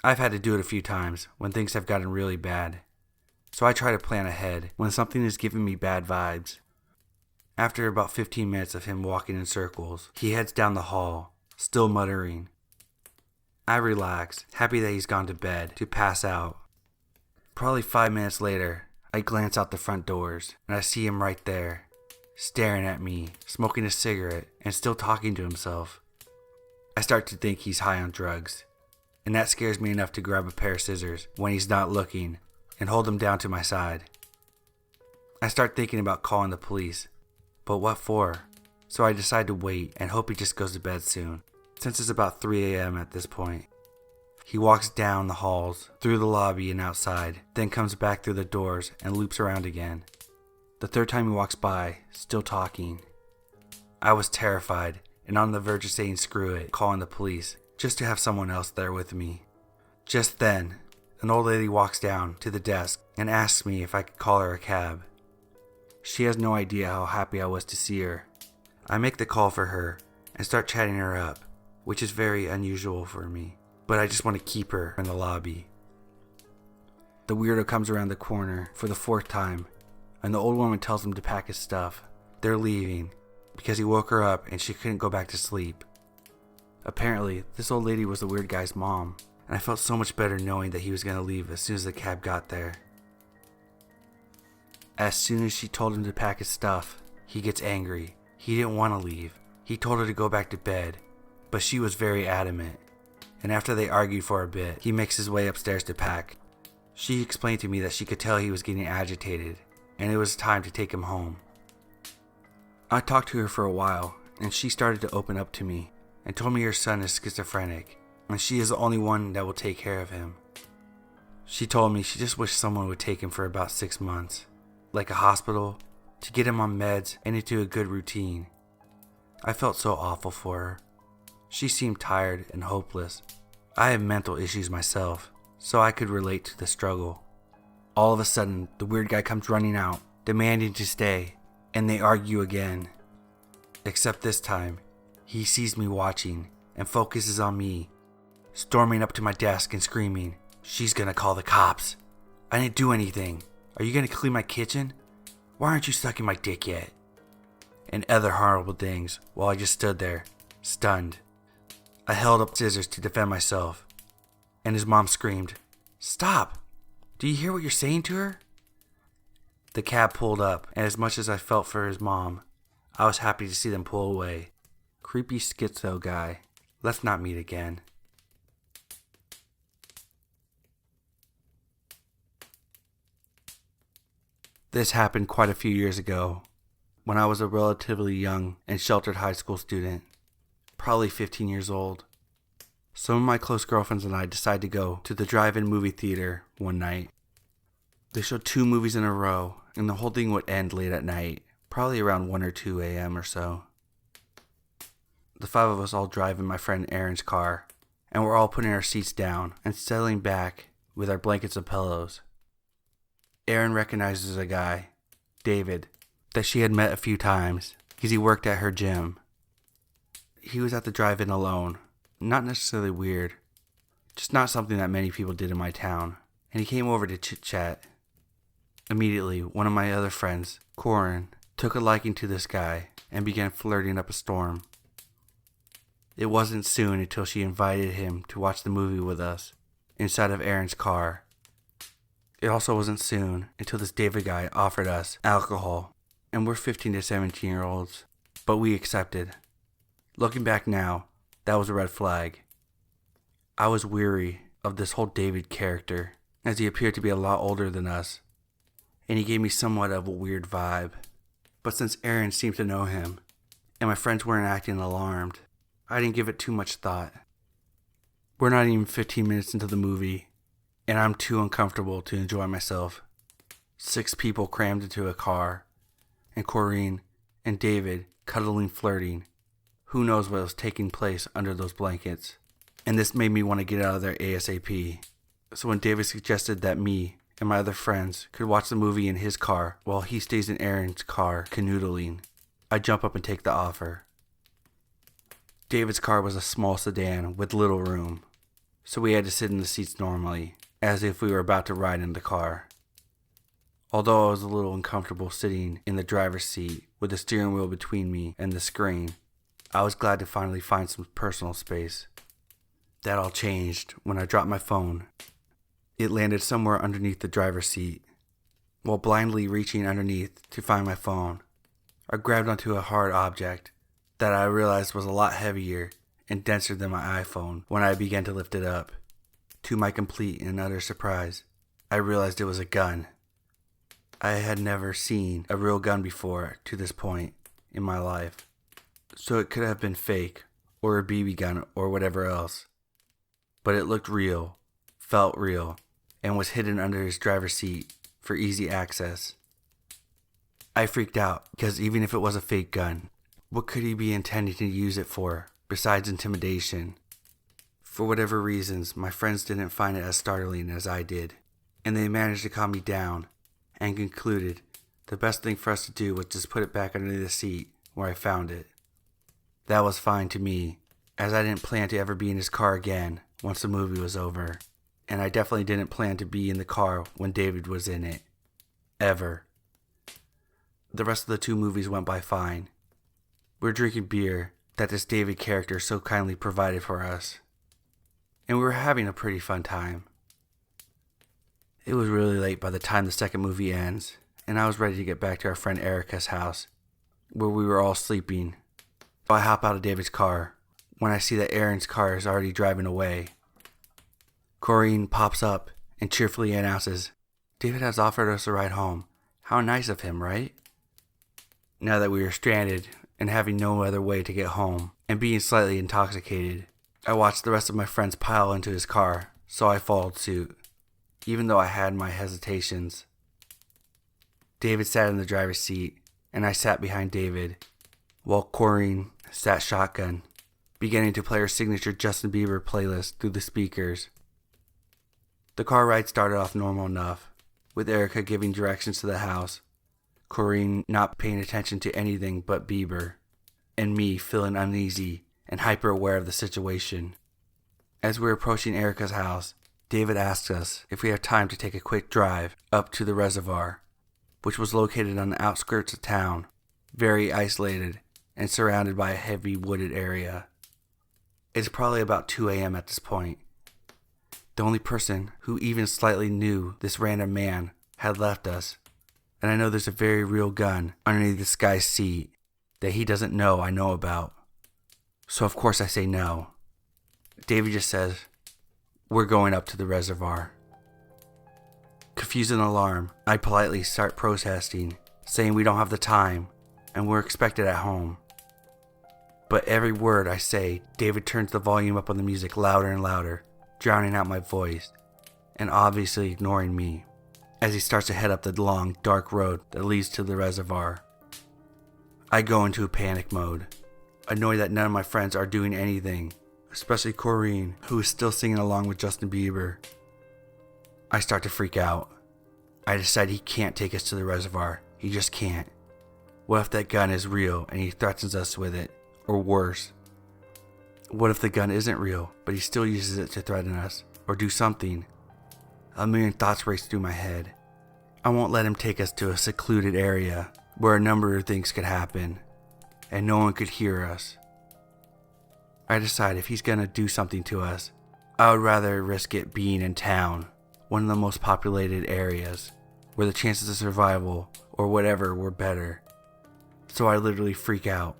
I've had to do it a few times when things have gotten really bad, so I try to plan ahead when something is giving me bad vibes. After about 15 minutes of him walking in circles, he heads down the hall, still muttering. I relax, happy that he's gone to bed, to pass out. Probably 5 minutes later, I glance out the front doors, and I see him right there, staring at me, smoking a cigarette, and still talking to himself. I start to think he's high on drugs, and that scares me enough to grab a pair of scissors when he's not looking and hold them down to my side. I start thinking about calling the police, but what for? So I decide to wait and hope he just goes to bed soon, since it's about 3 a.m. at this point. He walks down the halls, through the lobby and outside, then comes back through the doors and loops around again. The third time he walks by, still talking. I was terrified and on the verge of saying screw it, calling the police, just to have someone else there with me. Just then, an old lady walks down to the desk and asks me if I could call her a cab. She has no idea how happy I was to see her. I make the call for her and start chatting her up, which is very unusual for me, but I just want to keep her in the lobby. The weirdo comes around the corner for the 4th time, and the old woman tells him to pack his stuff. They're leaving because he woke her up and she couldn't go back to sleep. Apparently, this old lady was the weird guy's mom, and I felt so much better knowing that he was going to leave as soon as the cab got there. As soon as she told him to pack his stuff, he gets angry. He didn't want to leave. He told her to go back to bed, but she was very adamant, and after they argued for a bit, he makes his way upstairs to pack. She explained to me that she could tell he was getting agitated, and it was time to take him home. I talked to her for a while, and she started to open up to me, and told me her son is schizophrenic, and she is the only one that will take care of him. She told me she just wished someone would take him for about 6 months, like a hospital, to get him on meds and into a good routine. I felt so awful for her. She seemed tired and hopeless. I have mental issues myself, so I could relate to the struggle. All of a sudden, the weird guy comes running out, demanding to stay, and they argue again. Except this time, he sees me watching and focuses on me, storming up to my desk and screaming, "She's gonna call the cops. I didn't do anything. Are you gonna clean my kitchen? Why aren't you sucking my dick yet?" And other horrible things while I just stood there, stunned. I held up scissors to defend myself, and his mom screamed, "Stop! Do you hear what you're saying to her?" The cab pulled up, and as much as I felt for his mom, I was happy to see them pull away. Creepy schizo guy. Let's not meet again. This happened quite a few years ago when I was a relatively young and sheltered high school student, probably 15 years old. Some of my close girlfriends and I decided to go to the drive-in movie theater one night. They showed 2 movies in a row, and the whole thing would end late at night, probably around 1 or 2 a.m. or so. The 5 of us all drive in my friend Aaron's car, and we're all putting our seats down and settling back with our blankets and pillows. Aaron recognizes a guy, David, that she had met a few times because he worked at her gym. He was at the drive-in alone, not necessarily weird, just not something that many people did in my town, and he came over to chit-chat. Immediately, one of my other friends, Corin, took a liking to this guy and began flirting up a storm. It wasn't soon until she invited him to watch the movie with us inside of Aaron's car. It also wasn't soon until this David guy offered us alcohol, and we're 15 to 17 year olds, but we accepted. Looking back now, that was a red flag. I was weary of this whole David character, as he appeared to be a lot older than us, and he gave me somewhat of a weird vibe. But since Aaron seemed to know him, and my friends weren't acting alarmed, I didn't give it too much thought. We're not even 15 minutes into the movie, and I'm too uncomfortable to enjoy myself. 6 people crammed into a car, and Corinne and David cuddling, flirting. Who knows what was taking place under those blankets? And this made me want to get out of there ASAP. So when David suggested that me and my other friends could watch the movie in his car while he stays in Aaron's car canoodling, I jump up and take the offer. David's car was a small sedan with little room, so we had to sit in the seats normally, as if we were about to ride in the car. Although I was a little uncomfortable sitting in the driver's seat with the steering wheel between me and the screen, I was glad to finally find some personal space. That all changed when I dropped my phone. It landed somewhere underneath the driver's seat. While blindly reaching underneath to find my phone, I grabbed onto a hard object that I realized was a lot heavier and denser than my iPhone when I began to lift it up. To my complete and utter surprise, I realized it was a gun. I had never seen a real gun before to this point in my life, so it could have been fake or a BB gun or whatever else. But it looked real, felt real, and was hidden under his driver's seat for easy access. I freaked out because even if it was a fake gun, what could he be intending to use it for besides intimidation? For whatever reasons, my friends didn't find it as startling as I did, and they managed to calm me down and concluded the best thing for us to do was just put it back under the seat where I found it. That was fine to me, as I didn't plan to ever be in his car again once the movie was over, and I definitely didn't plan to be in the car when David was in it. Ever. The rest of the 2 movies went by fine. We were drinking beer that this David character so kindly provided for us, and we were having a pretty fun time. It was really late by the time the second movie ends, and I was ready to get back to our friend Erica's house, where we were all sleeping. So I hop out of David's car when I see that Aaron's car is already driving away. Corinne pops up and cheerfully announces, "David has offered us a ride home. How nice of him, right?" Now that we were stranded and having no other way to get home, and being slightly intoxicated, I watched the rest of my friends pile into his car, so I followed suit, even though I had my hesitations. David sat in the driver's seat, and I sat behind David, while Corinne sat shotgun, beginning to play her signature Justin Bieber playlist through the speakers. The car ride started off normal enough, with Erica giving directions to the house, Corinne not paying attention to anything but Bieber, and me feeling uneasy and hyper aware of the situation. As we were approaching Erica's house, David asked us if we had time to take a quick drive up to the reservoir, which was located on the outskirts of town, very isolated and surrounded by a heavy wooded area. It's probably about 2 a.m. at this point. The only person who even slightly knew this random man had left us, and I know there's a very real gun underneath this guy's seat that he doesn't know I know about. So of course I say no. David just says, "We're going up to the reservoir." fuse an alarm, I politely start protesting, saying we don't have the time and we're expected at home. But every word I say, David turns the volume up on the music louder and louder, drowning out my voice, and obviously ignoring me, as he starts to head up the long, dark road that leads to the reservoir. I go into a panic mode, annoyed that none of my friends are doing anything, especially Corrine, who is still singing along with Justin Bieber. I start to freak out. I decide he can't take us to the reservoir. He just can't. What if that gun is real and he threatens us with it? Or worse, what if the gun isn't real, but he still uses it to threaten us, or do something? A million thoughts race through my head. I won't let him take us to a secluded area where a number of things could happen, and no one could hear us. I decide if he's gonna do something to us, I would rather risk it being in town, one of the most populated areas, where the chances of survival, or whatever, were better. So I literally freak out.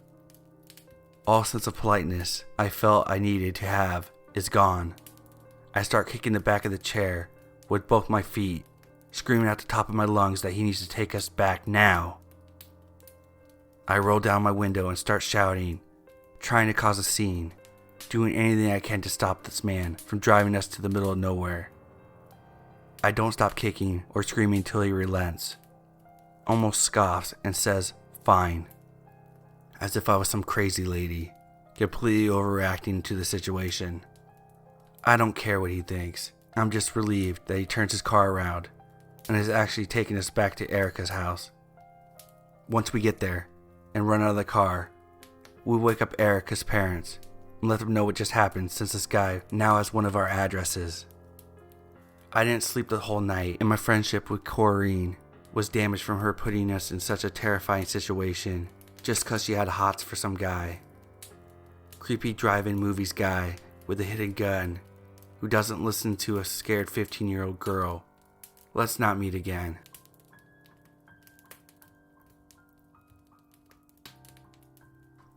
All sense of politeness I felt I needed to have is gone. I start kicking the back of the chair with both my feet, screaming at the top of my lungs that he needs to take us back now. I roll down my window and start shouting, trying to cause a scene, doing anything I can to stop this man from driving us to the middle of nowhere. I don't stop kicking or screaming until he relents, almost scoffs and says, "Fine," as if I was some crazy lady, completely overreacting to the situation. I don't care what he thinks. I'm just relieved that he turns his car around and is actually taking us back to Erica's house. Once we get there and run out of the car, we wake up Erica's parents and let them know what just happened, since this guy now has one of our addresses. I didn't sleep the whole night, and my friendship with Corrine was damaged from her putting us in such a terrifying situation just cause she had hots for some guy. Creepy drive-in movies guy with a hidden gun who doesn't listen to a scared 15-year-old girl. Let's not meet again.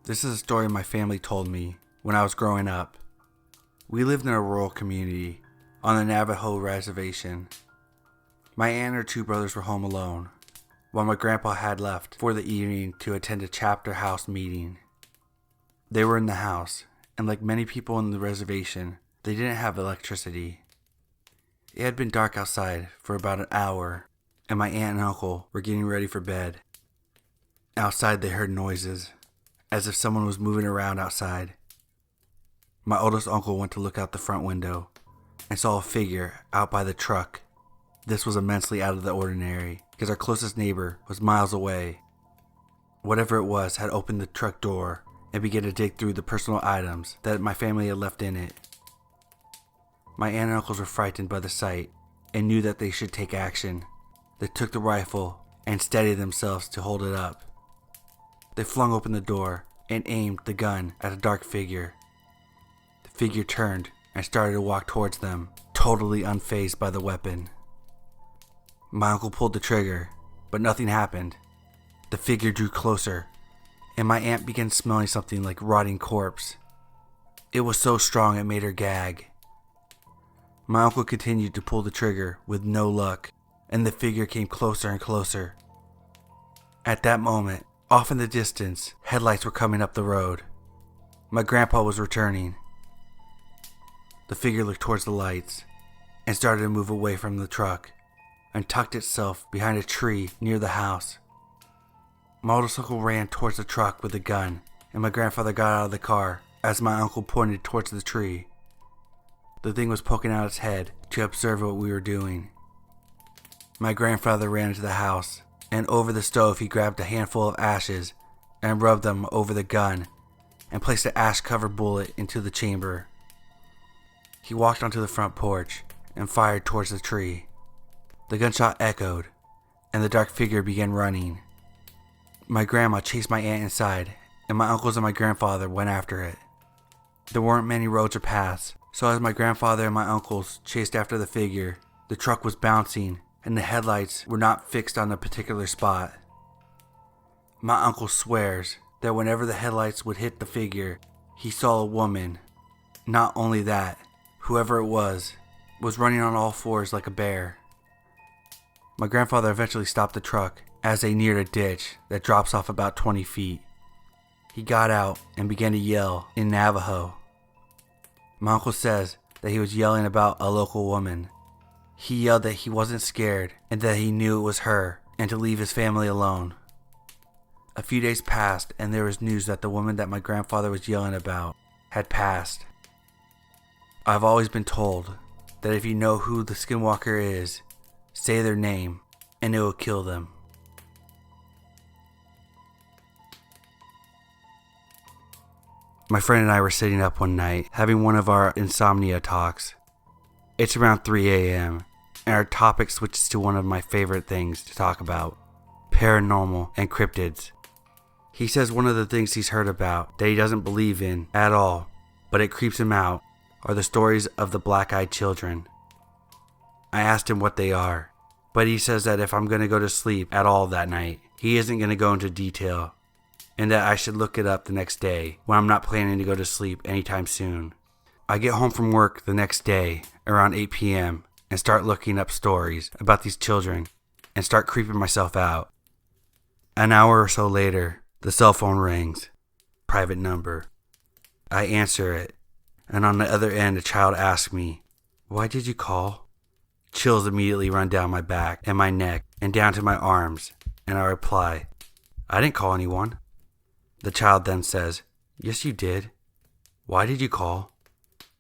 This is a story my family told me when I was growing up. We lived in a rural community on the Navajo reservation. My aunt and her two brothers were home alone, while my grandpa had left for the evening to attend a chapter house meeting. They were in the house, and like many people on the reservation, they didn't have electricity. It had been dark outside for about an hour, and my aunt and uncle were getting ready for bed. Outside they heard noises, as if someone was moving around outside. My oldest uncle went to look out the front window and saw a figure out by the truck. This was immensely out of the ordinary, because our closest neighbor was miles away. Whatever it was had opened the truck door and began to dig through the personal items that my family had left in it. My aunt and uncles were frightened by the sight and knew that they should take action. They took the rifle and steadied themselves to hold it up. They flung open the door and aimed the gun at a dark figure. The figure turned and started to walk towards them, totally unfazed by the weapon. My uncle pulled the trigger, but nothing happened. The figure drew closer, and my aunt began smelling something like rotting corpse. It was so strong it made her gag. My uncle continued to pull the trigger with no luck, and the figure came closer and closer. At that moment, off in the distance, headlights were coming up the road. My grandpa was returning. The figure looked towards the lights and started to move away from the truck and tucked itself behind a tree near the house. My oldest uncle ran towards the truck with a gun, and my grandfather got out of the car as my uncle pointed towards the tree. The thing was poking out its head to observe what we were doing. My grandfather ran into the house, and over the stove he grabbed a handful of ashes and rubbed them over the gun and placed an ash-covered bullet into the chamber. He walked onto the front porch and fired towards the tree. The gunshot echoed, and the dark figure began running. My grandma chased my aunt inside, and my uncles and my grandfather went after it. There weren't many roads or paths, so as my grandfather and my uncles chased after the figure, the truck was bouncing, and the headlights were not fixed on a particular spot. My uncle swears that whenever the headlights would hit the figure, he saw a woman. Not only that, whoever it was running on all fours like a bear. My grandfather eventually stopped the truck as they neared a ditch that drops off about 20 feet. He got out and began to yell in Navajo. My uncle says that he was yelling about a local woman. He yelled that he wasn't scared and that he knew it was her and to leave his family alone. A few days passed and there was news that the woman that my grandfather was yelling about had passed. I've always been told that if you know who the skinwalker is, say their name and it will kill them. My friend and I were sitting up one night having one of our insomnia talks. It's around 3 a.m. and our topic switches to one of my favorite things to talk about, paranormal and cryptids. He says one of the things he's heard about that he doesn't believe in at all, but it creeps him out, are the stories of the black-eyed children. I asked him what they are, but he says that if I'm going to go to sleep at all that night, he isn't going to go into detail, and that I should look it up the next day when I'm not planning to go to sleep anytime soon. I get home from work the next day around 8 p.m. and start looking up stories about these children and start creeping myself out. An hour or so later, the cell phone rings. Private number. I answer it, and on the other end a child asks me, "Why did you call?" Chills immediately run down my back and my neck and down to my arms, and I reply, "I didn't call anyone." The child then says, "Yes, you did. Why did you call?"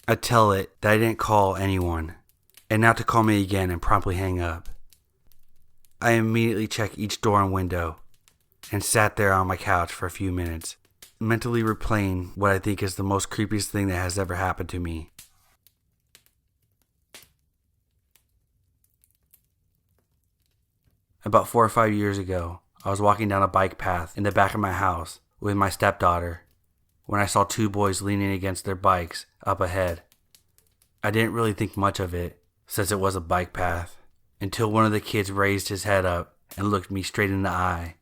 I tell it that I didn't call anyone, and not to call me again and promptly hang up. I immediately check each door and window, and sat there on my couch for a few minutes, mentally replaying what I think is the most creepiest thing that has ever happened to me. About 4 or 5 years ago, I was walking down a bike path in the back of my house with my stepdaughter when I saw 2 boys leaning against their bikes up ahead. I didn't really think much of it since it was a bike path until one of the kids raised his head up and looked me straight in the eye.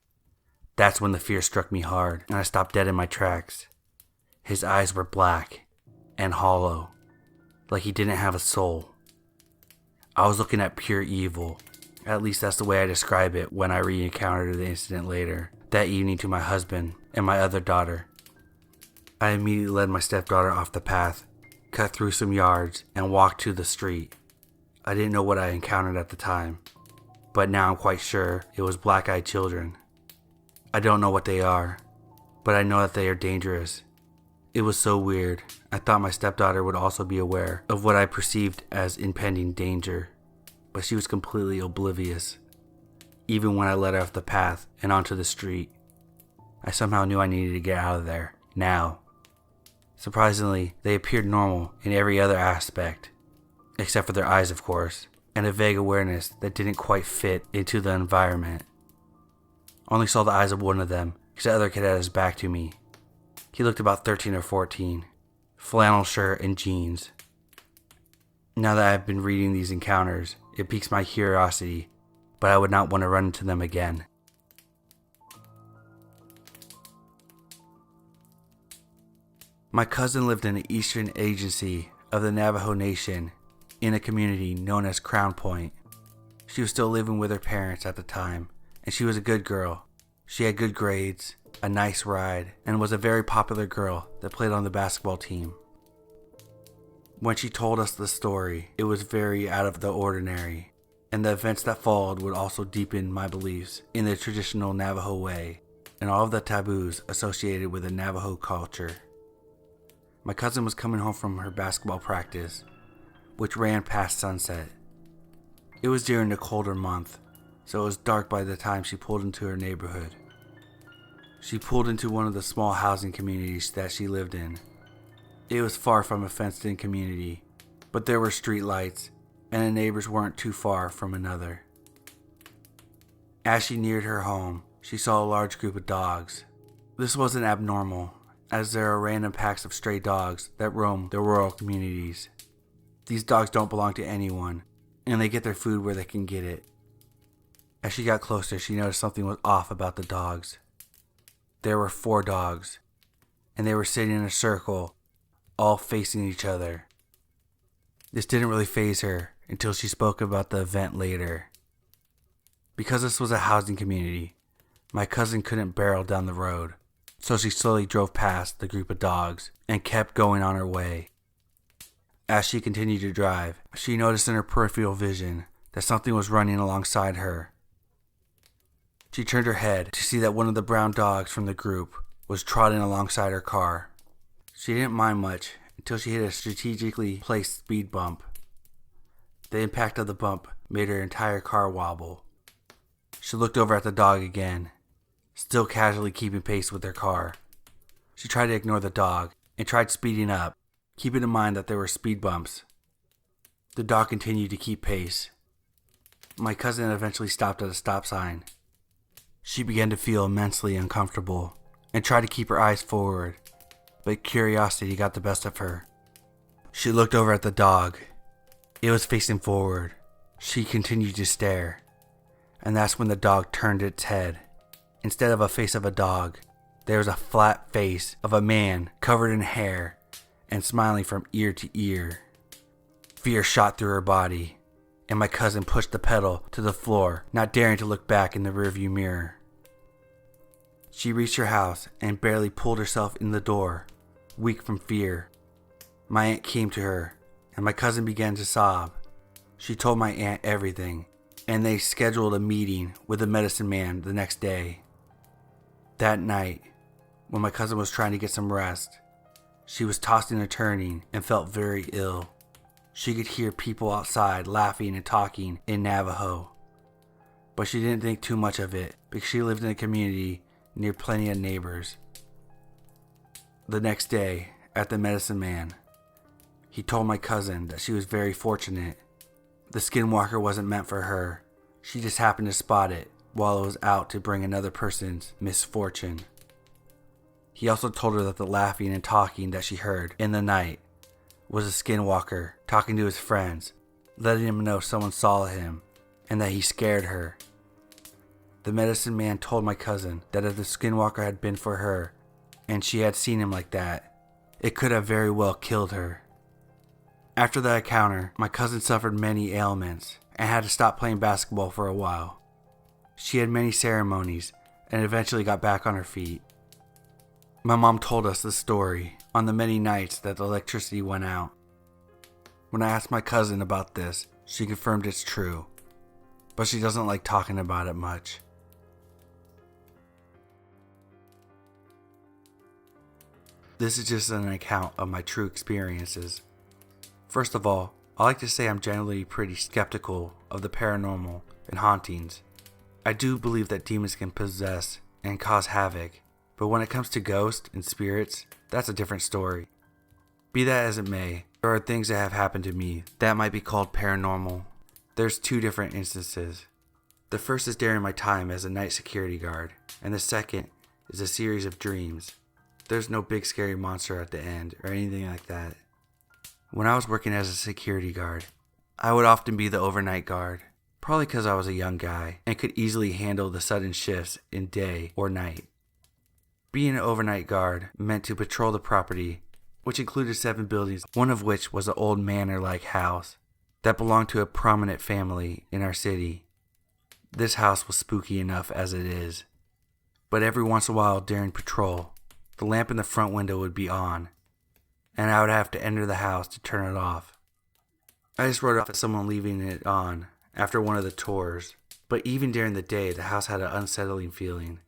That's when the fear struck me hard and I stopped dead in my tracks. His eyes were black and hollow, like he didn't have a soul. I was looking at pure evil. At least that's the way I describe it when I re-encountered the incident later, that evening, to my husband and my other daughter. I immediately led my stepdaughter off the path, cut through some yards, and walked to the street. I didn't know what I encountered at the time, but now I'm quite sure it was black-eyed children. I don't know what they are, but I know that they are dangerous. It was so weird. I thought my stepdaughter would also be aware of what I perceived as impending danger, but she was completely oblivious. Even when I led her off the path and onto the street, I somehow knew I needed to get out of there, now. Surprisingly, they appeared normal in every other aspect, except for their eyes, of course, and a vague awareness that didn't quite fit into the environment. I only saw the eyes of one of them, because the other kid had his back to me. He looked about 13 or 14, flannel shirt and jeans. Now that I've been reading these encounters, it piques my curiosity, but I would not want to run into them again. My cousin lived in the eastern agency of the Navajo Nation in a community known as Crown Point. She was still living with her parents at the time, and she was a good girl. She had good grades, a nice ride, and was a very popular girl that played on the basketball team. When she told us the story, it was very out of the ordinary, and the events that followed would also deepen my beliefs in the traditional Navajo way and all of the taboos associated with the Navajo culture. My cousin was coming home from her basketball practice, which ran past sunset. It was during the colder month, so it was dark by the time she pulled into her neighborhood. She pulled into one of the small housing communities that she lived in. It was far from a fenced-in community, but there were street lights, and the neighbors weren't too far from another. As she neared her home, she saw a large group of dogs. This wasn't abnormal, as there are random packs of stray dogs that roam the rural communities. These dogs don't belong to anyone, and they get their food where they can get it. As she got closer, she noticed something was off about the dogs. There were 4 dogs, and they were sitting in a circle, all facing each other. This didn't really faze her until she spoke about the event later. Because this was a housing community, my cousin couldn't barrel down the road, so she slowly drove past the group of dogs and kept going on her way. As she continued to drive, she noticed in her peripheral vision that something was running alongside her. She turned her head to see that one of the brown dogs from the group was trotting alongside her car. She didn't mind much until she hit a strategically placed speed bump. The impact of the bump made her entire car wobble. She looked over at the dog again, still casually keeping pace with her car. She tried to ignore the dog and tried speeding up, keeping in mind that there were speed bumps. The dog continued to keep pace. My cousin eventually stopped at a stop sign. She began to feel immensely uncomfortable and tried to keep her eyes forward, but curiosity got the best of her. She looked over at the dog. It was facing forward. She continued to stare, and that's when the dog turned its head. Instead of a face of a dog, there was a flat face of a man covered in hair and smiling from ear to ear. Fear shot through her body, and my cousin pushed the pedal to the floor, not daring to look back in the rearview mirror. She reached her house and barely pulled herself in the door, weak from fear. My aunt came to her, and my cousin began to sob. She told my aunt everything, and they scheduled a meeting with the medicine man the next day. That night, when my cousin was trying to get some rest, she was tossing and turning and felt very ill. She could hear people outside laughing and talking in Navajo, but she didn't think too much of it because she lived in a community near plenty of neighbors. The next day, at the medicine man, he told my cousin that she was very fortunate. The skinwalker wasn't meant for her. She just happened to spot it while it was out to bring another person's misfortune. He also told her that the laughing and talking that she heard in the night was a skinwalker talking to his friends, letting him know someone saw him and that he scared her. The medicine man told my cousin that if the skinwalker had been for her and she had seen him like that, it could have very well killed her. After that encounter, my cousin suffered many ailments and had to stop playing basketball for a while. She had many ceremonies and eventually got back on her feet. My mom told us the story on the many nights that the electricity went out. When I asked my cousin about this, she confirmed it's true, but she doesn't like talking about it much. This is just an account of my true experiences. First of all, I like to say I'm generally pretty skeptical of the paranormal and hauntings. I do believe that demons can possess and cause havoc, but when it comes to ghosts and spirits, that's a different story. Be that as it may, there are things that have happened to me that might be called paranormal. There's two different instances. The first is during my time as a night security guard, and the second is a series of dreams. There's no big scary monster at the end or anything like that. When I was working as a security guard, I would often be the overnight guard, probably because I was a young guy and could easily handle the sudden shifts in day or night. Being an overnight guard meant to patrol the property, which included 7 buildings, one of which was an old manor-like house that belonged to a prominent family in our city. This house was spooky enough as it is, but every once in a while during patrol, the lamp in the front window would be on, and I would have to enter the house to turn it off. I just wrote off at someone leaving it on after one of the tours, but even during the day, the house had an unsettling feeling,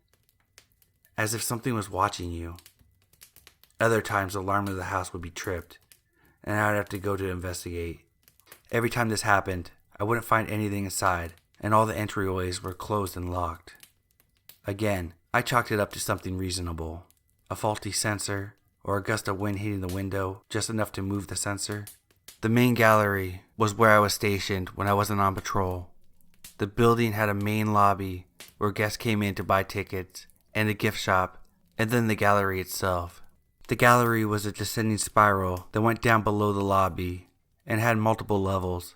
as if something was watching you. Other times, the alarm of the house would be tripped, and I would have to go to investigate. Every time this happened, I wouldn't find anything inside, and all the entryways were closed and locked. Again, I chalked it up to something reasonable. A faulty sensor, or a gust of wind hitting the window, just enough to move the sensor. The main gallery was where I was stationed when I wasn't on patrol. The building had a main lobby where guests came in to buy tickets, and a gift shop, and then the gallery itself. The gallery was a descending spiral that went down below the lobby and had multiple levels.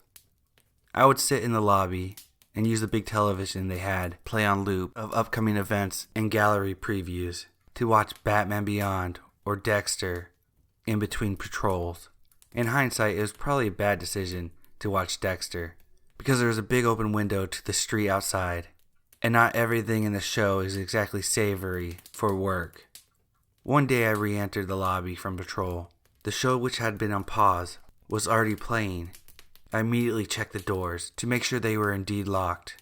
I would sit in the lobby and use the big television they had play on loop of upcoming events and gallery previews to watch Batman Beyond or Dexter in between patrols. In hindsight, it was probably a bad decision to watch Dexter because there was a big open window to the street outside, and not everything in the show is exactly savory for work. One day I re-entered the lobby from patrol. The show, which had been on pause, was already playing. I immediately checked the doors to make sure they were indeed locked.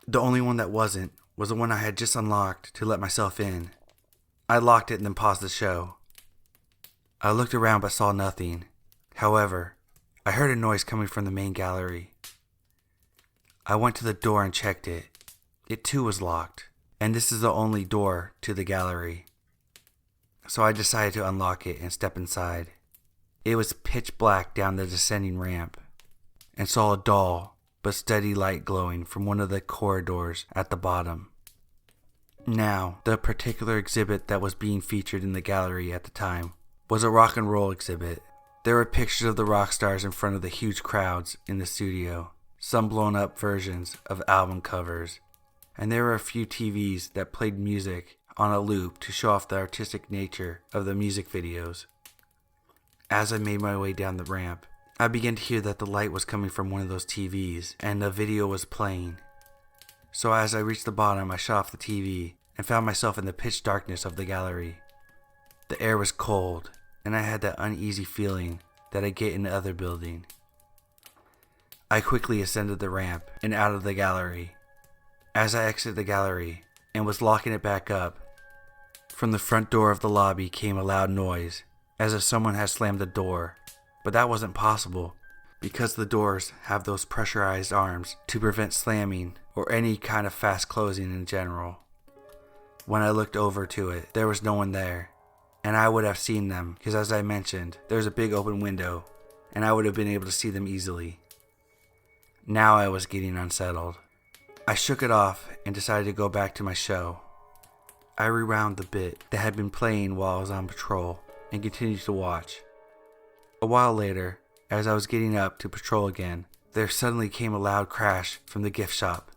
The only one that wasn't was the one I had just unlocked to let myself in. I locked it and then paused the show. I looked around but saw nothing. However, I heard a noise coming from the main gallery. I went to the door and checked it. It too was locked, and this is the only door to the gallery. So I decided to unlock it and step inside. It was pitch black down the descending ramp, and saw a dull but steady light glowing from one of the corridors at the bottom. Now, the particular exhibit that was being featured in the gallery at the time was a rock and roll exhibit. There were pictures of the rock stars in front of the huge crowds in the studio, some blown up versions of album covers, and there were a few TVs that played music on a loop to show off the artistic nature of the music videos. As I made my way down the ramp, I began to hear that the light was coming from one of those TVs and the video was playing. So as I reached the bottom, I shut off the TV and found myself in the pitch darkness of the gallery. The air was cold, and I had that uneasy feeling that I get in the other building. I quickly ascended the ramp and out of the gallery. As I exited the gallery and was locking it back up, from the front door of the lobby came a loud noise, as if someone had slammed the door. But that wasn't possible, because the doors have those pressurized arms to prevent slamming or any kind of fast closing in general. When I looked over to it, there was no one there, and I would have seen them, because as I mentioned, there's a big open window, and I would have been able to see them easily. Now I was getting unsettled. I shook it off and decided to go back to my show. I rewound the bit that had been playing while I was on patrol and continued to watch. A while later, as I was getting up to patrol again, there suddenly came a loud crash from the gift shop.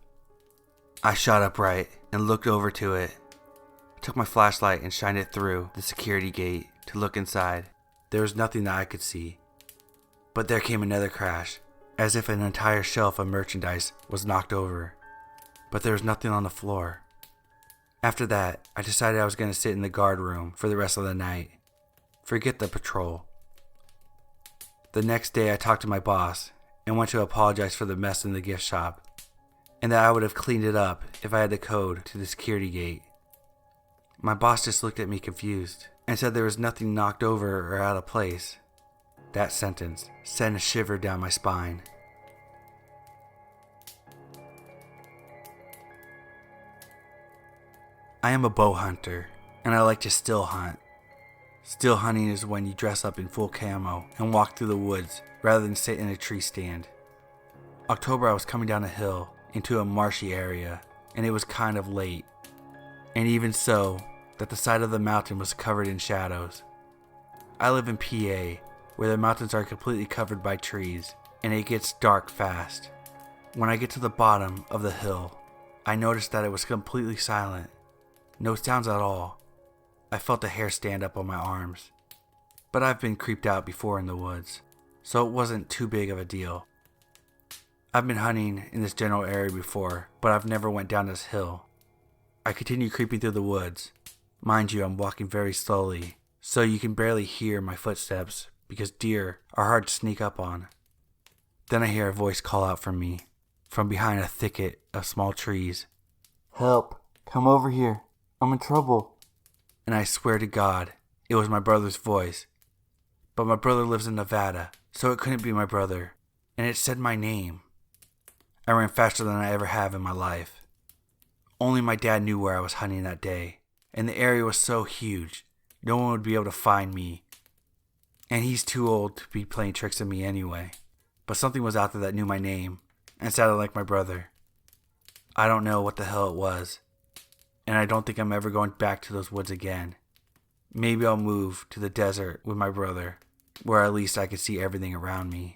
I shot upright and looked over to it. I took my flashlight and shined it through the security gate to look inside. There was nothing that I could see. But there came another crash, as if an entire shelf of merchandise was knocked over. But there was nothing on the floor. After that, I decided I was going to sit in the guard room for the rest of the night. Forget the patrol. The next day I talked to my boss and went to apologize for the mess in the gift shop, and that I would have cleaned it up if I had the code to the security gate. My boss just looked at me confused and said there was nothing knocked over or out of place. That sentence sent a shiver down my spine. I am a bow hunter, and I like to still hunt. Still hunting is when you dress up in full camo and walk through the woods rather than sit in a tree stand. October, I was coming down a hill into a marshy area, and it was kind of late. And even so, that the side of the mountain was covered in shadows. I live in PA, where the mountains are completely covered by trees, and it gets dark fast. When I get to the bottom of the hill, I noticed that it was completely silent. No sounds at all. I felt the hair stand up on my arms. But I've been creeped out before in the woods, so it wasn't too big of a deal. I've been hunting in this general area before, but I've never went down this hill. I continue creeping through the woods. Mind you, I'm walking very slowly, so you can barely hear my footsteps because deer are hard to sneak up on. Then I hear a voice call out for me from behind a thicket of small trees. "Help! Come over here! I'm in trouble!" And I swear to God, it was my brother's voice. But my brother lives in Nevada, so it couldn't be my brother. And it said my name. I ran faster than I ever have in my life. Only my dad knew where I was hunting that day, and the area was so huge, no one would be able to find me. And he's too old to be playing tricks on me anyway. But something was out there that knew my name, and sounded like my brother. I don't know what the hell it was, and I don't think I'm ever going back to those woods again. Maybe I'll move to the desert with my brother, where at least I can see everything around me.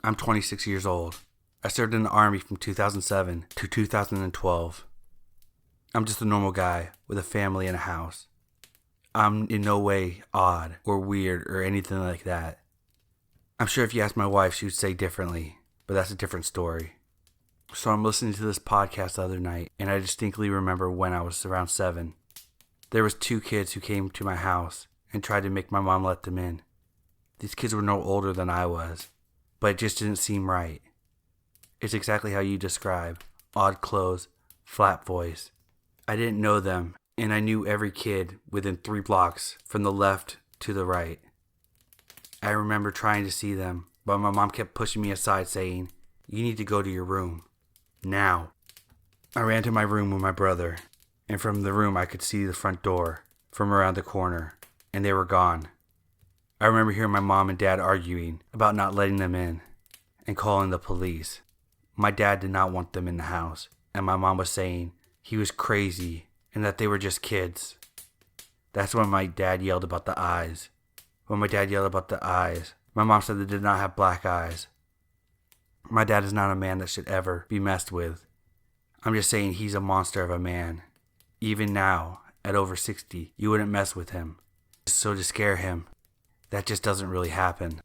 I'm 26 years old. I served in the Army from 2007 to 2012. I'm just a normal guy with a family and a house. I'm in no way odd or weird or anything like that. I'm sure if you asked my wife, she would say differently, but that's a different story. So I'm listening to this podcast the other night, and I distinctly remember when I was around 7. There was 2 kids who came to my house and tried to make my mom let them in. These kids were no older than I was, but it just didn't seem right. It's exactly how you describe. Odd clothes, flat voice. I didn't know them, and I knew every kid within 3 blocks from the left to the right. I remember trying to see them, but my mom kept pushing me aside saying, "You need to go to your room. Now." I ran to my room with my brother, and from the room I could see the front door from around the corner, and they were gone. I remember hearing my mom and dad arguing about not letting them in and calling the police. My dad did not want them in the house, and my mom was saying he was crazy and that they were just kids. That's when my dad yelled about the eyes. When my dad yelled about the eyes, my mom said they did not have black eyes. My dad is not a man that should ever be messed with. I'm just saying he's a monster of a man. Even now, at over 60, you wouldn't mess with him. So to scare him, that just doesn't really happen.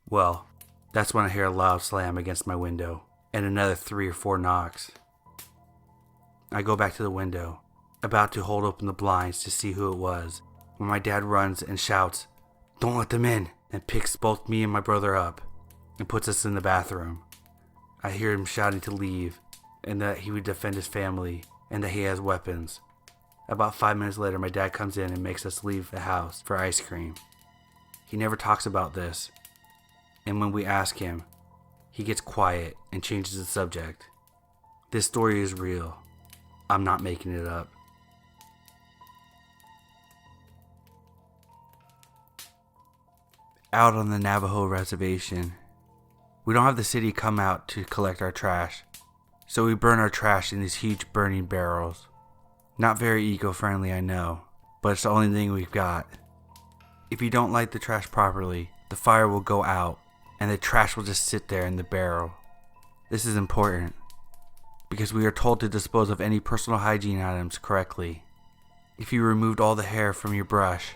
Well, that's when I hear a loud slam against my window and another 3 or 4 knocks. I go back to the window, about to hold open the blinds to see who it was, when my dad runs and shouts, "Don't let them in," and picks both me and my brother up and puts us in the bathroom. I hear him shouting to leave and that he would defend his family and that he has weapons. About 5 minutes later, my dad comes in and makes us leave the house for ice cream. He never talks about this, and when we ask him, he gets quiet and changes the subject. This story is real. I'm not making it up. Out on the Navajo reservation, we don't have the city come out to collect our trash, so we burn our trash in these huge burning barrels. Not very eco-friendly, I know, but it's the only thing we've got. If you don't light the trash properly, the fire will go out and the trash will just sit there in the barrel. This is important because we are told to dispose of any personal hygiene items correctly. If you removed all the hair from your brush,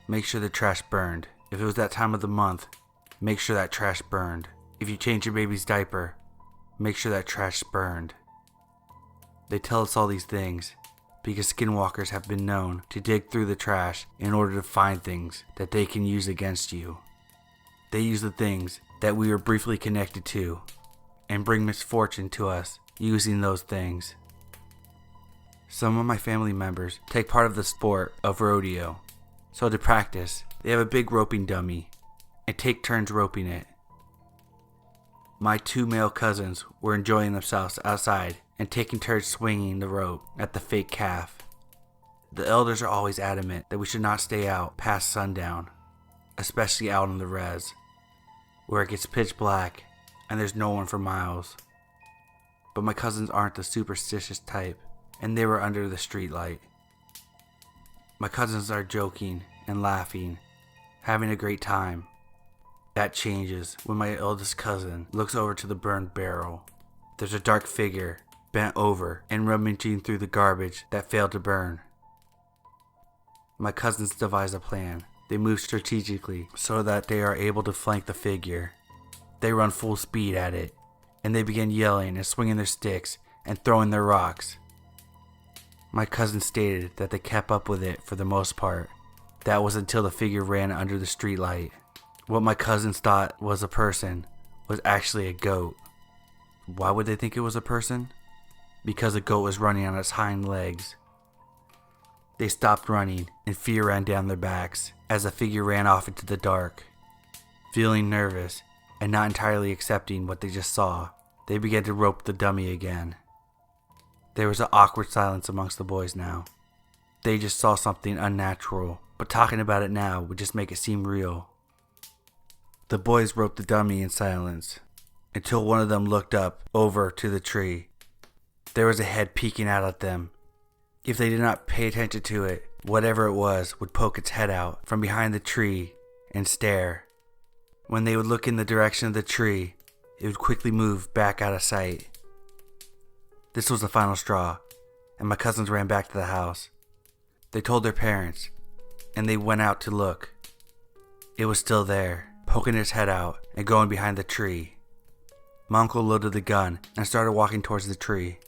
make sure the trash burned. If it was that time of the month, make sure that trash burned. If you change your baby's diaper, make sure that trash burned. They tell us all these things because skinwalkers have been known to dig through the trash in order to find things that they can use against you. They use the things that we were briefly connected to and bring misfortune to us using those things. Some of my family members take part of the sport of rodeo, so to practice, they have a big roping dummy and take turns roping it. My 2 male cousins were enjoying themselves outside and taking turns swinging the rope at the fake calf. The elders are always adamant that we should not stay out past sundown, especially out on the res, where it gets pitch black and there's no one for miles. But my cousins aren't the superstitious type, and they were under the streetlight. My cousins are joking and laughing, having a great time. That changes when my eldest cousin looks over to the burned barrel. There's a dark figure bent over and rummaging through the garbage that failed to burn. My cousins devise a plan. They move strategically so that they are able to flank the figure. They run full speed at it, and they begin yelling and swinging their sticks and throwing their rocks. My cousin stated that they kept up with it for the most part. That was until the figure ran under the streetlight. What my cousins thought was a person was actually a goat. Why would they think it was a person? Because a goat was running on its hind legs. They stopped running and fear ran down their backs as the figure ran off into the dark. Feeling nervous and not entirely accepting what they just saw, they began to rope the dummy again. There was an awkward silence amongst the boys now. They just saw something unnatural, but talking about it now would just make it seem real. The boys roped the dummy in silence until one of them looked up over to the tree. There was a head peeking out at them. If they did not pay attention to it, whatever it was would poke its head out from behind the tree and stare. When they would look in the direction of the tree, it would quickly move back out of sight. This was the final straw, and my cousins ran back to the house. They told their parents, and they went out to look. It was still there, poking its head out and going behind the tree. My uncle loaded the gun and started walking towards the tree.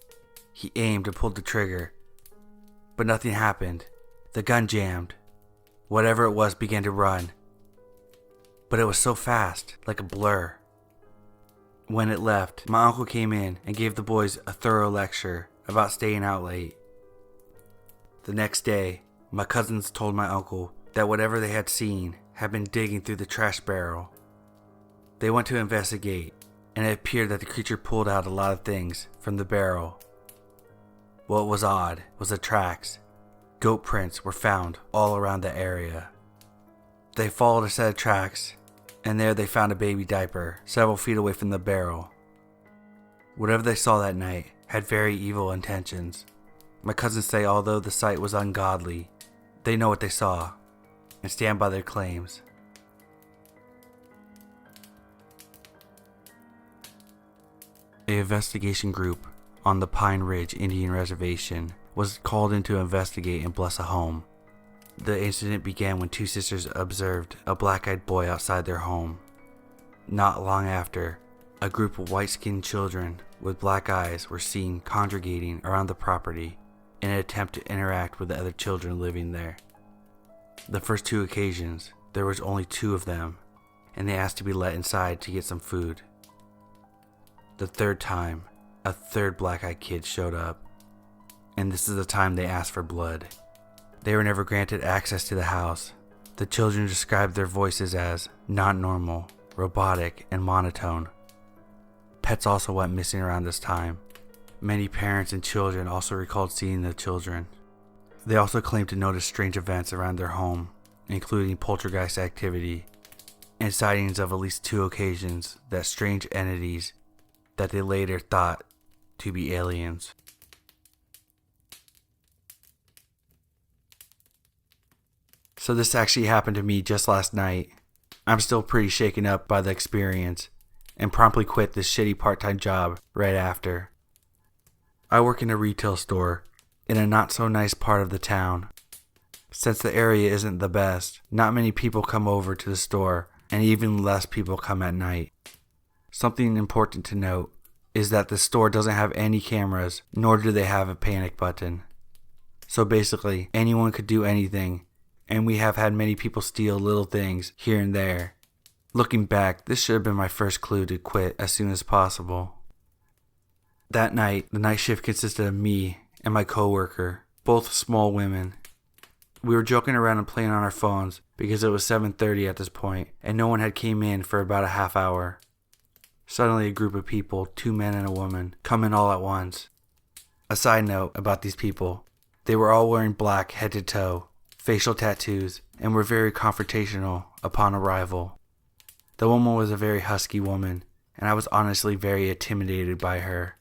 He aimed and pulled the trigger, but nothing happened. The gun jammed. Whatever it was began to run, but it was so fast, like a blur. When it left, my uncle came in and gave the boys a thorough lecture about staying out late. The next day, my cousins told my uncle that whatever they had seen had been digging through the trash barrel. They went to investigate, and it appeared that the creature pulled out a lot of things from the barrel. What was odd was the tracks. Goat prints were found all around the area. They followed a set of tracks, and there they found a baby diaper several feet away from the barrel. Whatever they saw that night had very evil intentions. My cousins say although the sight was ungodly, they know what they saw and stand by their claims. An investigation group on the Pine Ridge Indian Reservation was called in to investigate and bless a home. The incident began when two sisters observed a black-eyed boy outside their home. Not long after, a group of white-skinned children with black eyes were seen congregating around the property in an attempt to interact with the other children living there. The first two occasions, there was only two of them, and they asked to be let inside to get some food. The third time, a third black-eyed kid showed up, and this is the time they asked for blood. They were never granted access to the house. The children described their voices as not normal, robotic, and monotone. Pets also went missing around this time. Many parents and children also recalled seeing the children. They also claimed to notice strange events around their home, including poltergeist activity, and sightings of at least two occasions that strange entities that they later thought to be aliens. So this actually happened to me just last night. I'm still pretty shaken up by the experience and promptly quit this shitty part-time job right after. I work in a retail store in a not so nice part of the town. Since the area isn't the best, not many people come over to the store and even less people come at night. Something important to note is that the store doesn't have any cameras, nor do they have a panic button. So basically, anyone could do anything, and we have had many people steal little things here and there. Looking back, this should have been my first clue to quit as soon as possible. That night, the night shift consisted of me and my coworker, both small women. We were joking around and playing on our phones because it was 7:30 at this point, and no one had came in for about a half hour. Suddenly a group of people, 2 men and a woman, come in all at once. A side note about these people, they were all wearing black head to toe, facial tattoos, and were very confrontational upon arrival. The woman was a very husky woman, and I was honestly very intimidated by her.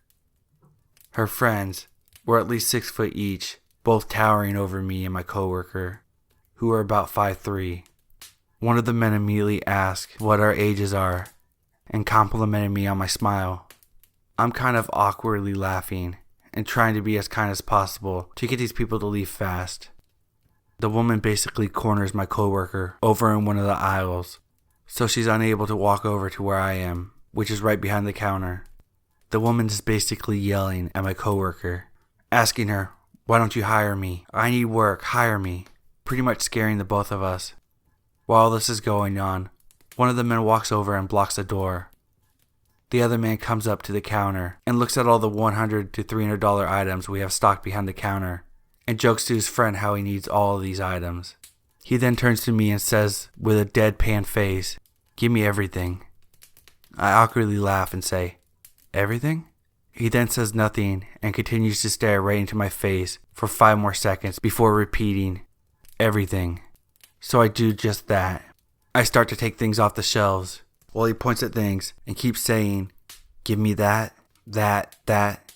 Her friends were at least 6 foot each, both towering over me and my coworker, who were about 5'3". One of the men immediately asked what our ages are, and complimented me on my smile. I'm kind of awkwardly laughing and trying to be as kind as possible to get these people to leave fast. The woman basically corners my coworker over in one of the aisles, so she's unable to walk over to where I am, which is right behind the counter. The woman is basically yelling at my coworker, asking her, "Why don't you hire me? I need work, hire me," pretty much scaring the both of us. While this is going on, one of the men walks over and blocks the door. The other man comes up to the counter and looks at all the $100 to $300 items we have stocked behind the counter and jokes to his friend how he needs all of these items. He then turns to me and says with a deadpan face, "Give me everything." I awkwardly laugh and say, "Everything?" He then says nothing and continues to stare right into my face for 5 more seconds before repeating, "Everything." So I do just that. I start to take things off the shelves while he points at things and keeps saying, "Give me that, that."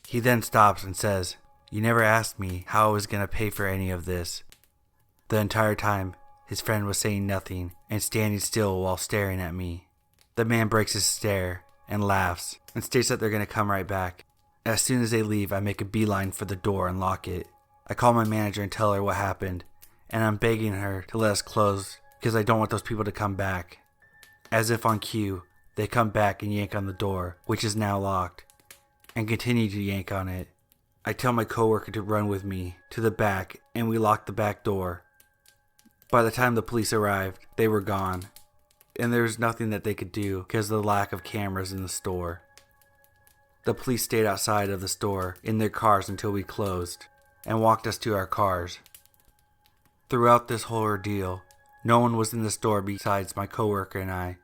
He then stops and says, "You never asked me how I was going to pay for any of this." The entire time, his friend was saying nothing and standing still while staring at me. The man breaks his stare and laughs and states that they're going to come right back. As soon as they leave, I make a beeline for the door and lock it. I call my manager and tell her what happened, and I'm begging her to let us close because I don't want those people to come back. As if on cue, they come back and yank on the door, which is now locked, and continue to yank on it. I tell my coworker to run with me to the back, and we lock the back door. By the time the police arrived, they were gone, and there was nothing that they could do because of the lack of cameras in the store. The police stayed outside of the store in their cars until we closed, and walked us to our cars. Throughout this whole ordeal, no one was in the store besides my coworker and I.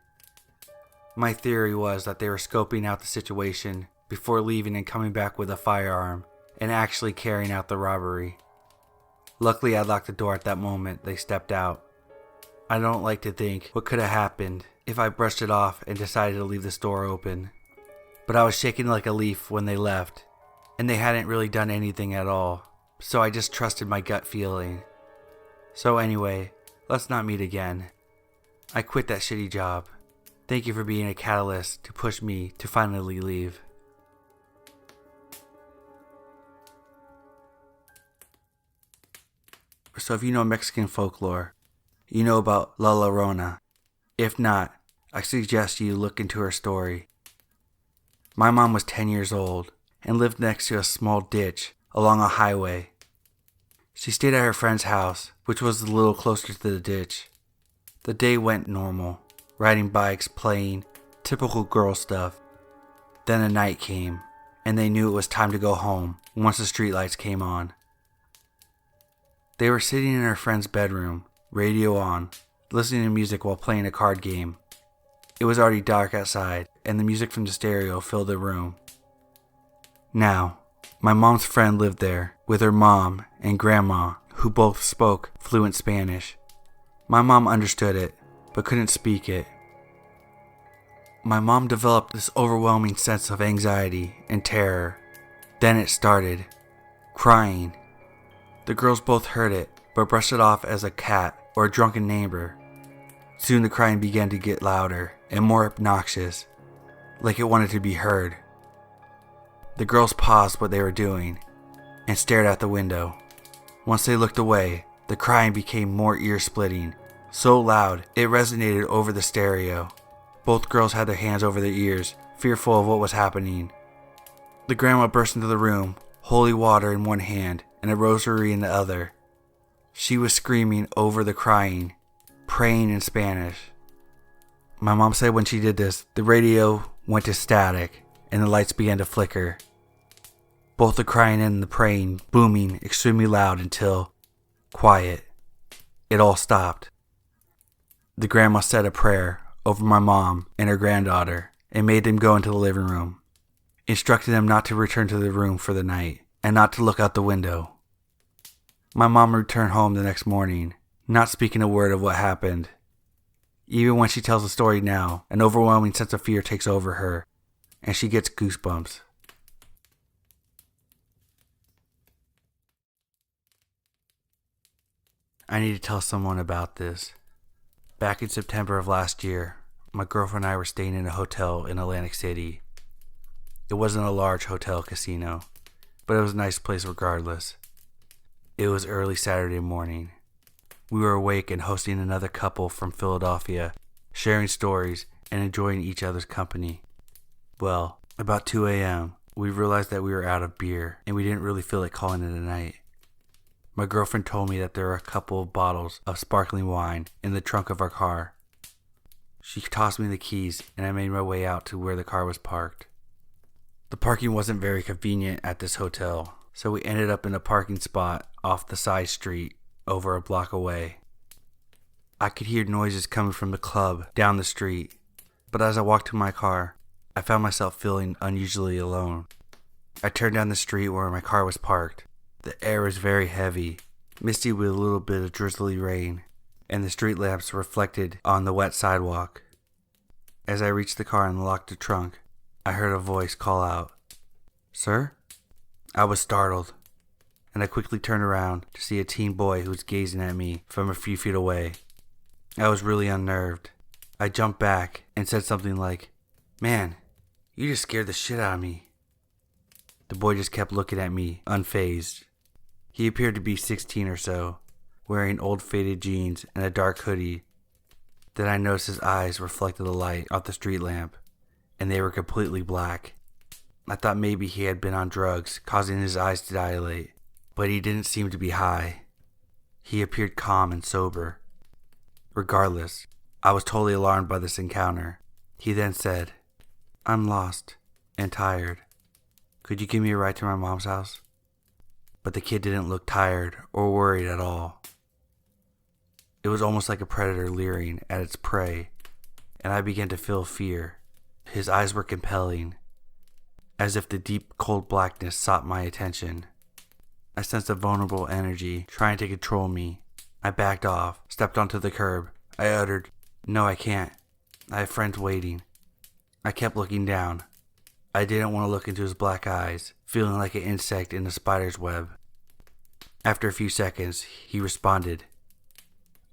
My theory was that they were scoping out the situation before leaving and coming back with a firearm and actually carrying out the robbery. Luckily, I locked the door at that moment they stepped out. I don't like to think what could have happened if I brushed it off and decided to leave the store open. But I was shaking like a leaf when they left, and they hadn't really done anything at all, so I just trusted my gut feeling. So anyway, let's not meet again. I quit that shitty job. Thank you for being a catalyst to push me to finally leave. So if you know Mexican folklore, you know about La Llorona. If not, I suggest you look into her story. My mom was 10 years old and lived next to a small ditch along a highway. She stayed at her friend's house, which was a little closer to the ditch. The day went normal, riding bikes, playing, typical girl stuff. Then the night came, and they knew it was time to go home once the streetlights came on. They were sitting in her friend's bedroom, radio on, listening to music while playing a card game. It was already dark outside, and the music from the stereo filled the room. Now, my mom's friend lived there with her mom and grandma, who both spoke fluent Spanish. My mom understood it, but couldn't speak it. My mom developed this overwhelming sense of anxiety and terror. Then it started. Crying. The girls both heard it, but brushed it off as a cat or a drunken neighbor. Soon the crying began to get louder and more obnoxious, like it wanted to be heard. The girls paused what they were doing and stared out the window. Once they looked away, the crying became more ear-splitting, so loud it resonated over the stereo. Both girls had their hands over their ears, fearful of what was happening. The grandma burst into the room, holy water in one hand and a rosary in the other. She was screaming over the crying, praying in Spanish. My mom said when she did this, the radio went to static and the lights began to flicker. Both the crying and the praying booming extremely loud until quiet. It all stopped. The grandma said a prayer over my mom and her granddaughter and made them go into the living room, instructing them not to return to the room for the night and not to look out the window. My mom returned home the next morning, not speaking a word of what happened. Even when she tells the story now, an overwhelming sense of fear takes over her, and she gets goosebumps. I need to tell someone about this. Back in September of last year, my girlfriend and I were staying in a hotel in Atlantic City. It wasn't a large hotel casino, but it was a nice place regardless. It was early Saturday morning. We were awake and hosting another couple from Philadelphia, sharing stories and enjoying each other's company. Well, about 2 a.m., we realized that we were out of beer and we didn't really feel like calling it a night. My girlfriend told me that there were a couple of bottles of sparkling wine in the trunk of our car. She tossed me the keys and I made my way out to where the car was parked. The parking wasn't very convenient at this hotel, so we ended up in a parking spot off the side street over a block away. I could hear noises coming from the club down the street, but as I walked to my car, I found myself feeling unusually alone. I turned down the street where my car was parked. The air was very heavy, misty with a little bit of drizzly rain, and the street lamps reflected on the wet sidewalk. As I reached the car and locked the trunk, I heard a voice call out, "Sir?" I was startled, and I quickly turned around to see a teen boy who was gazing at me from a few feet away. I was really unnerved. I jumped back and said something like, "Man, you just scared the shit out of me." The boy just kept looking at me, unfazed. He appeared to be 16 or so, wearing old faded jeans and a dark hoodie. Then I noticed his eyes reflected the light off the street lamp, and they were completely black. I thought maybe he had been on drugs, causing his eyes to dilate, but he didn't seem to be high. He appeared calm and sober. Regardless, I was totally alarmed by this encounter. He then said, "I'm lost and tired. Could you give me a ride to my mom's house?" But the kid didn't look tired or worried at all. It was almost like a predator leering at its prey, and I began to feel fear. His eyes were compelling, as if the deep, cold blackness sought my attention. I sensed a vulnerable energy trying to control me. I backed off, stepped onto the curb. I uttered, "No, I can't. I have friends waiting." I kept looking down. I didn't want to look into his black eyes, feeling like an insect in a spider's web. After a few seconds, he responded,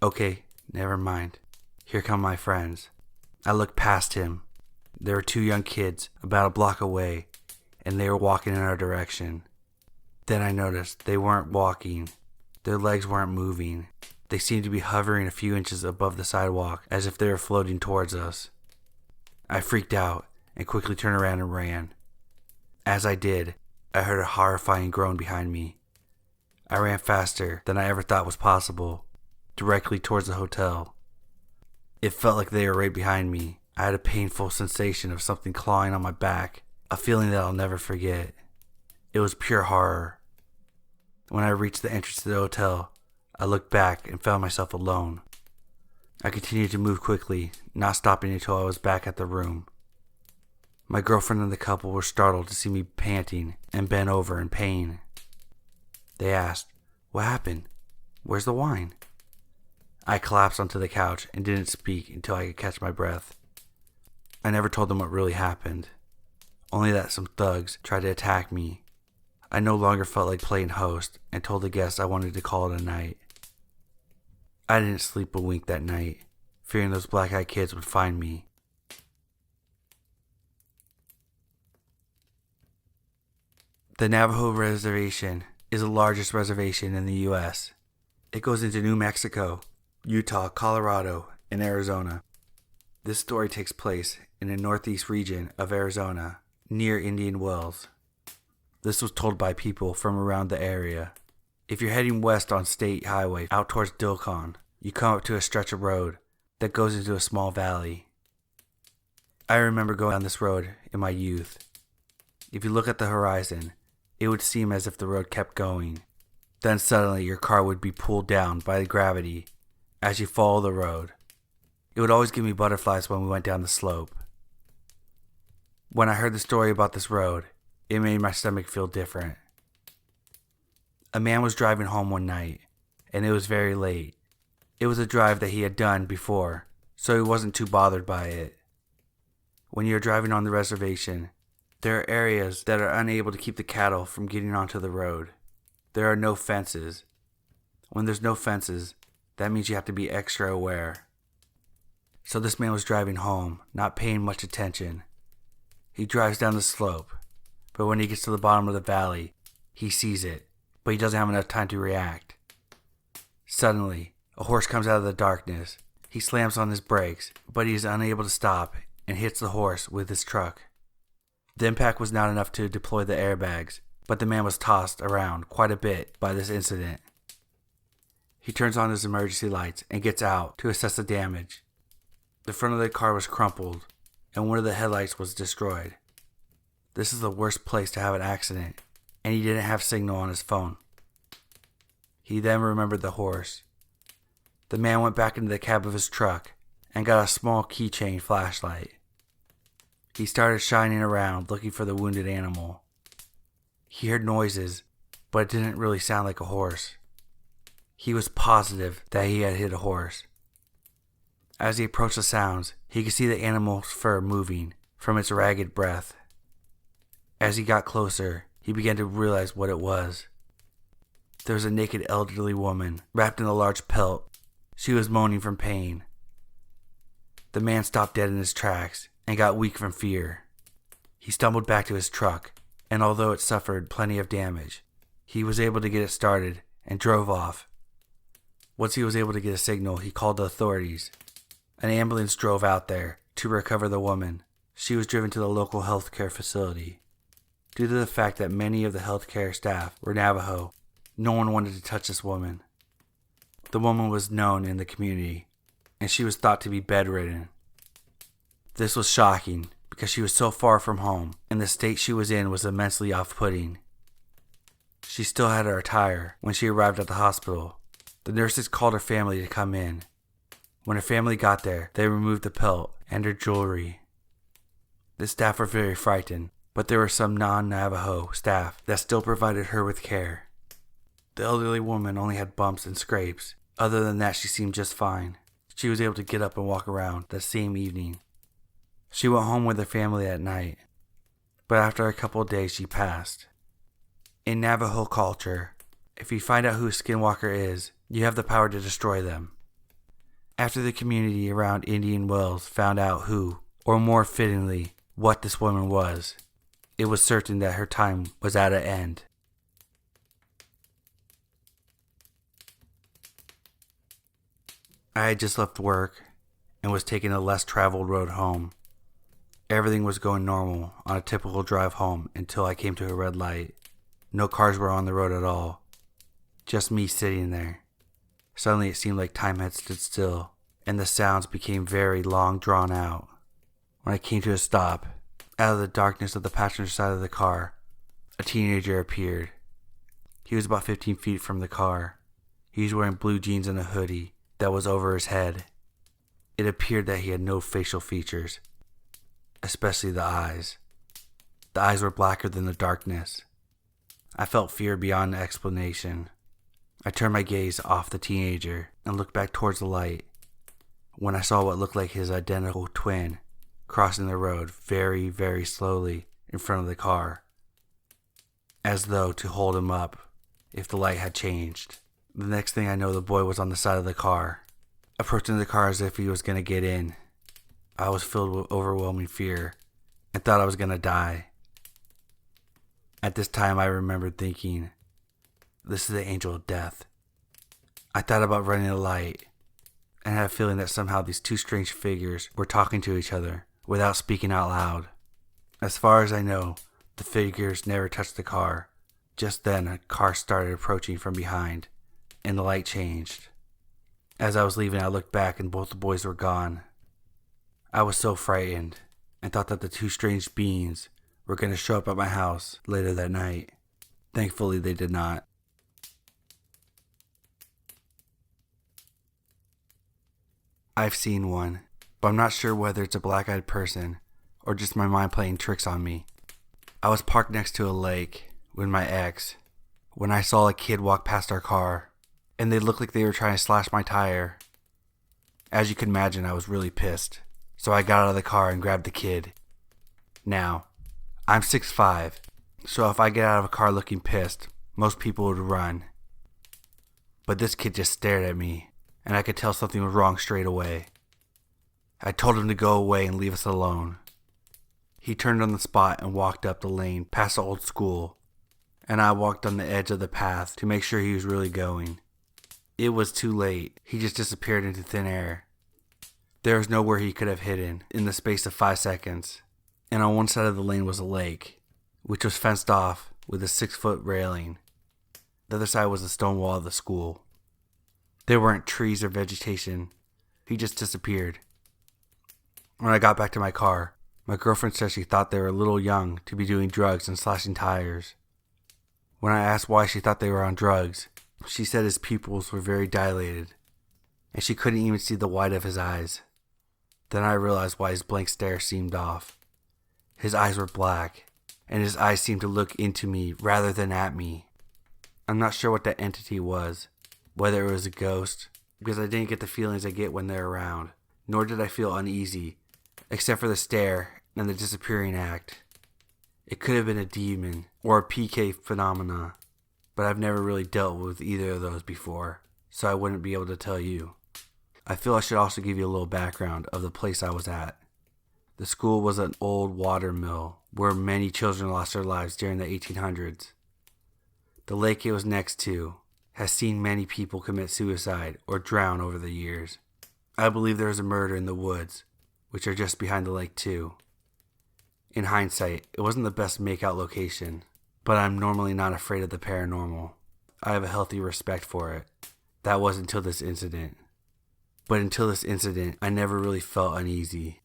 "Okay, never mind. Here come my friends." I looked past him. There were two young kids about a block away, and they were walking in our direction. Then I noticed they weren't walking. Their legs weren't moving. They seemed to be hovering a few inches above the sidewalk, as if they were floating towards us. I freaked out and quickly turned around and ran. As I did, I heard a horrifying groan behind me. I ran faster than I ever thought was possible, directly towards the hotel. It felt like they were right behind me. I had a painful sensation of something clawing on my back, a feeling that I'll never forget. It was pure horror. When I reached the entrance to the hotel, I looked back and found myself alone. I continued to move quickly, not stopping until I was back at the room. My girlfriend and the couple were startled to see me panting and bent over in pain. They asked, "What happened? Where's the wine?" I collapsed onto the couch and didn't speak until I could catch my breath. I never told them what really happened, only that some thugs tried to attack me. I no longer felt like playing host and told the guests I wanted to call it a night. I didn't sleep a wink that night, fearing those black-eyed kids would find me. The Navajo Reservation is the largest reservation in the U.S. It goes into New Mexico, Utah, Colorado, and Arizona. This story takes place in the northeast region of Arizona, near Indian Wells. This was told by people from around the area. If you're heading west on State Highway out towards Dilcon, you come up to a stretch of road that goes into a small valley. I remember going down this road in my youth. If you look at the horizon, it would seem as if the road kept going. Then suddenly your car would be pulled down by the gravity as you follow the road. It would always give me butterflies when we went down the slope. When I heard the story about this road, it made my stomach feel different. A man was driving home one night, and it was very late. It was a drive that he had done before, so he wasn't too bothered by it. When you're driving on the reservation, there are areas that are unable to keep the cattle from getting onto the road. There are no fences. When there's no fences, that means you have to be extra aware. So this man was driving home, not paying much attention. He drives down the slope, but when he gets to the bottom of the valley, he sees it, but he doesn't have enough time to react. Suddenly, a horse comes out of the darkness. He slams on his brakes, but he is unable to stop and hits the horse with his truck. The impact was not enough to deploy the airbags, but the man was tossed around quite a bit by this incident. He turns on his emergency lights and gets out to assess the damage. The front of the car was crumpled, and one of the headlights was destroyed. This is the worst place to have an accident, and he didn't have signal on his phone. He then remembered the horse. The man went back into the cab of his truck and got a small keychain flashlight. He started shining around looking for the wounded animal. He heard noises, but it didn't really sound like a horse. He was positive that he had hit a horse. As he approached the sounds, he could see the animal's fur moving from its ragged breath. As he got closer, he began to realize what it was. There was a naked elderly woman wrapped in a large pelt. She was moaning from pain. The man stopped dead in his tracks and got weak from fear. He stumbled back to his truck, and although it suffered plenty of damage, he was able to get it started and drove off. Once he was able to get a signal, he called the authorities. An ambulance drove out there to recover the woman. She was driven to the local healthcare facility. Due to the fact that many of the healthcare staff were Navajo, no one wanted to touch this woman. The woman was known in the community, and she was thought to be bedridden. This was shocking because she was so far from home, and the state she was in was immensely off-putting. She still had her attire when she arrived at the hospital. The nurses called her family to come in. When her family got there, they removed the pelt and her jewelry. The staff were very frightened, but there were some non-Navajo staff that still provided her with care. The elderly woman only had bumps and scrapes. Other than that, she seemed just fine. She was able to get up and walk around that same evening. She went home with her family at night, but after a couple of days she passed. In Navajo culture, if you find out who a skinwalker is, you have the power to destroy them. After the community around Indian Wells found out who, or more fittingly, what this woman was, it was certain that her time was at an end. I had just left work and was taking a less traveled road home. Everything was going normal on a typical drive home until I came to a red light. No cars were on the road at all. Just me sitting there. Suddenly it seemed like time had stood still, and the sounds became very long drawn out. When I came to a stop, out of the darkness of the passenger side of the car, a teenager appeared. He was about 15 feet from the car. He was wearing blue jeans and a hoodie that was over his head. It appeared that he had no facial features, especially the eyes. The eyes were blacker than the darkness. I felt fear beyond explanation. I turned my gaze off the teenager and looked back towards the light when I saw what looked like his identical twin crossing the road very, very slowly in front of the car, as though to hold him up if the light had changed. The next thing I know, the boy was on the side of the car, approaching the car as if he was going to get in. I was filled with overwhelming fear and thought I was going to die. At this time, I remembered thinking, this is the angel of death. I thought about running a light and had a feeling that somehow these two strange figures were talking to each other without speaking out loud. As far as I know, the figures never touched the car. Just then, a car started approaching from behind, and the light changed. As I was leaving, I looked back and both the boys were gone. I was so frightened and thought that the two strange beings were going to show up at my house later that night. Thankfully, they did not. I've seen one, but I'm not sure whether it's a black-eyed person or just my mind playing tricks on me. I was parked next to a lake with my ex when I saw a kid walk past our car, and they looked like they were trying to slash my tire. As you can imagine, I was really pissed, so I got out of the car and grabbed the kid. Now, I'm 6'5", so if I get out of a car looking pissed, most people would run. But this kid just stared at me, and I could tell something was wrong straight away. I told him to go away and leave us alone. He turned on the spot and walked up the lane past the old school, and I walked on the edge of the path to make sure he was really going. It was too late. He just disappeared into thin air. There was nowhere he could have hidden in the space of 5 seconds, and on one side of the lane was a lake, which was fenced off with a 6-foot railing. The other side was the stone wall of the school. There weren't trees or vegetation. He just disappeared. When I got back to my car, my girlfriend said she thought they were a little young to be doing drugs and slashing tires. When I asked why she thought they were on drugs, she said his pupils were very dilated, and she couldn't even see the white of his eyes. Then I realized why his blank stare seemed off. His eyes were black, and his eyes seemed to look into me rather than at me. I'm not sure what that entity was, whether it was a ghost, because I didn't get the feelings I get when they're around, nor did I feel uneasy, except for the stare and the disappearing act. It could have been a demon or a PK phenomena, but I've never really dealt with either of those before, so I wouldn't be able to tell you. I feel I should also give you a little background of the place I was at. The school was an old water mill where many children lost their lives during the 1800s. The lake it was next to has seen many people commit suicide or drown over the years. I believe there was a murder in the woods, which are just behind the lake too. In hindsight, it wasn't the best makeout location, but I'm normally not afraid of the paranormal. I have a healthy respect for it. That was until this incident. But until this incident, I never really felt uneasy.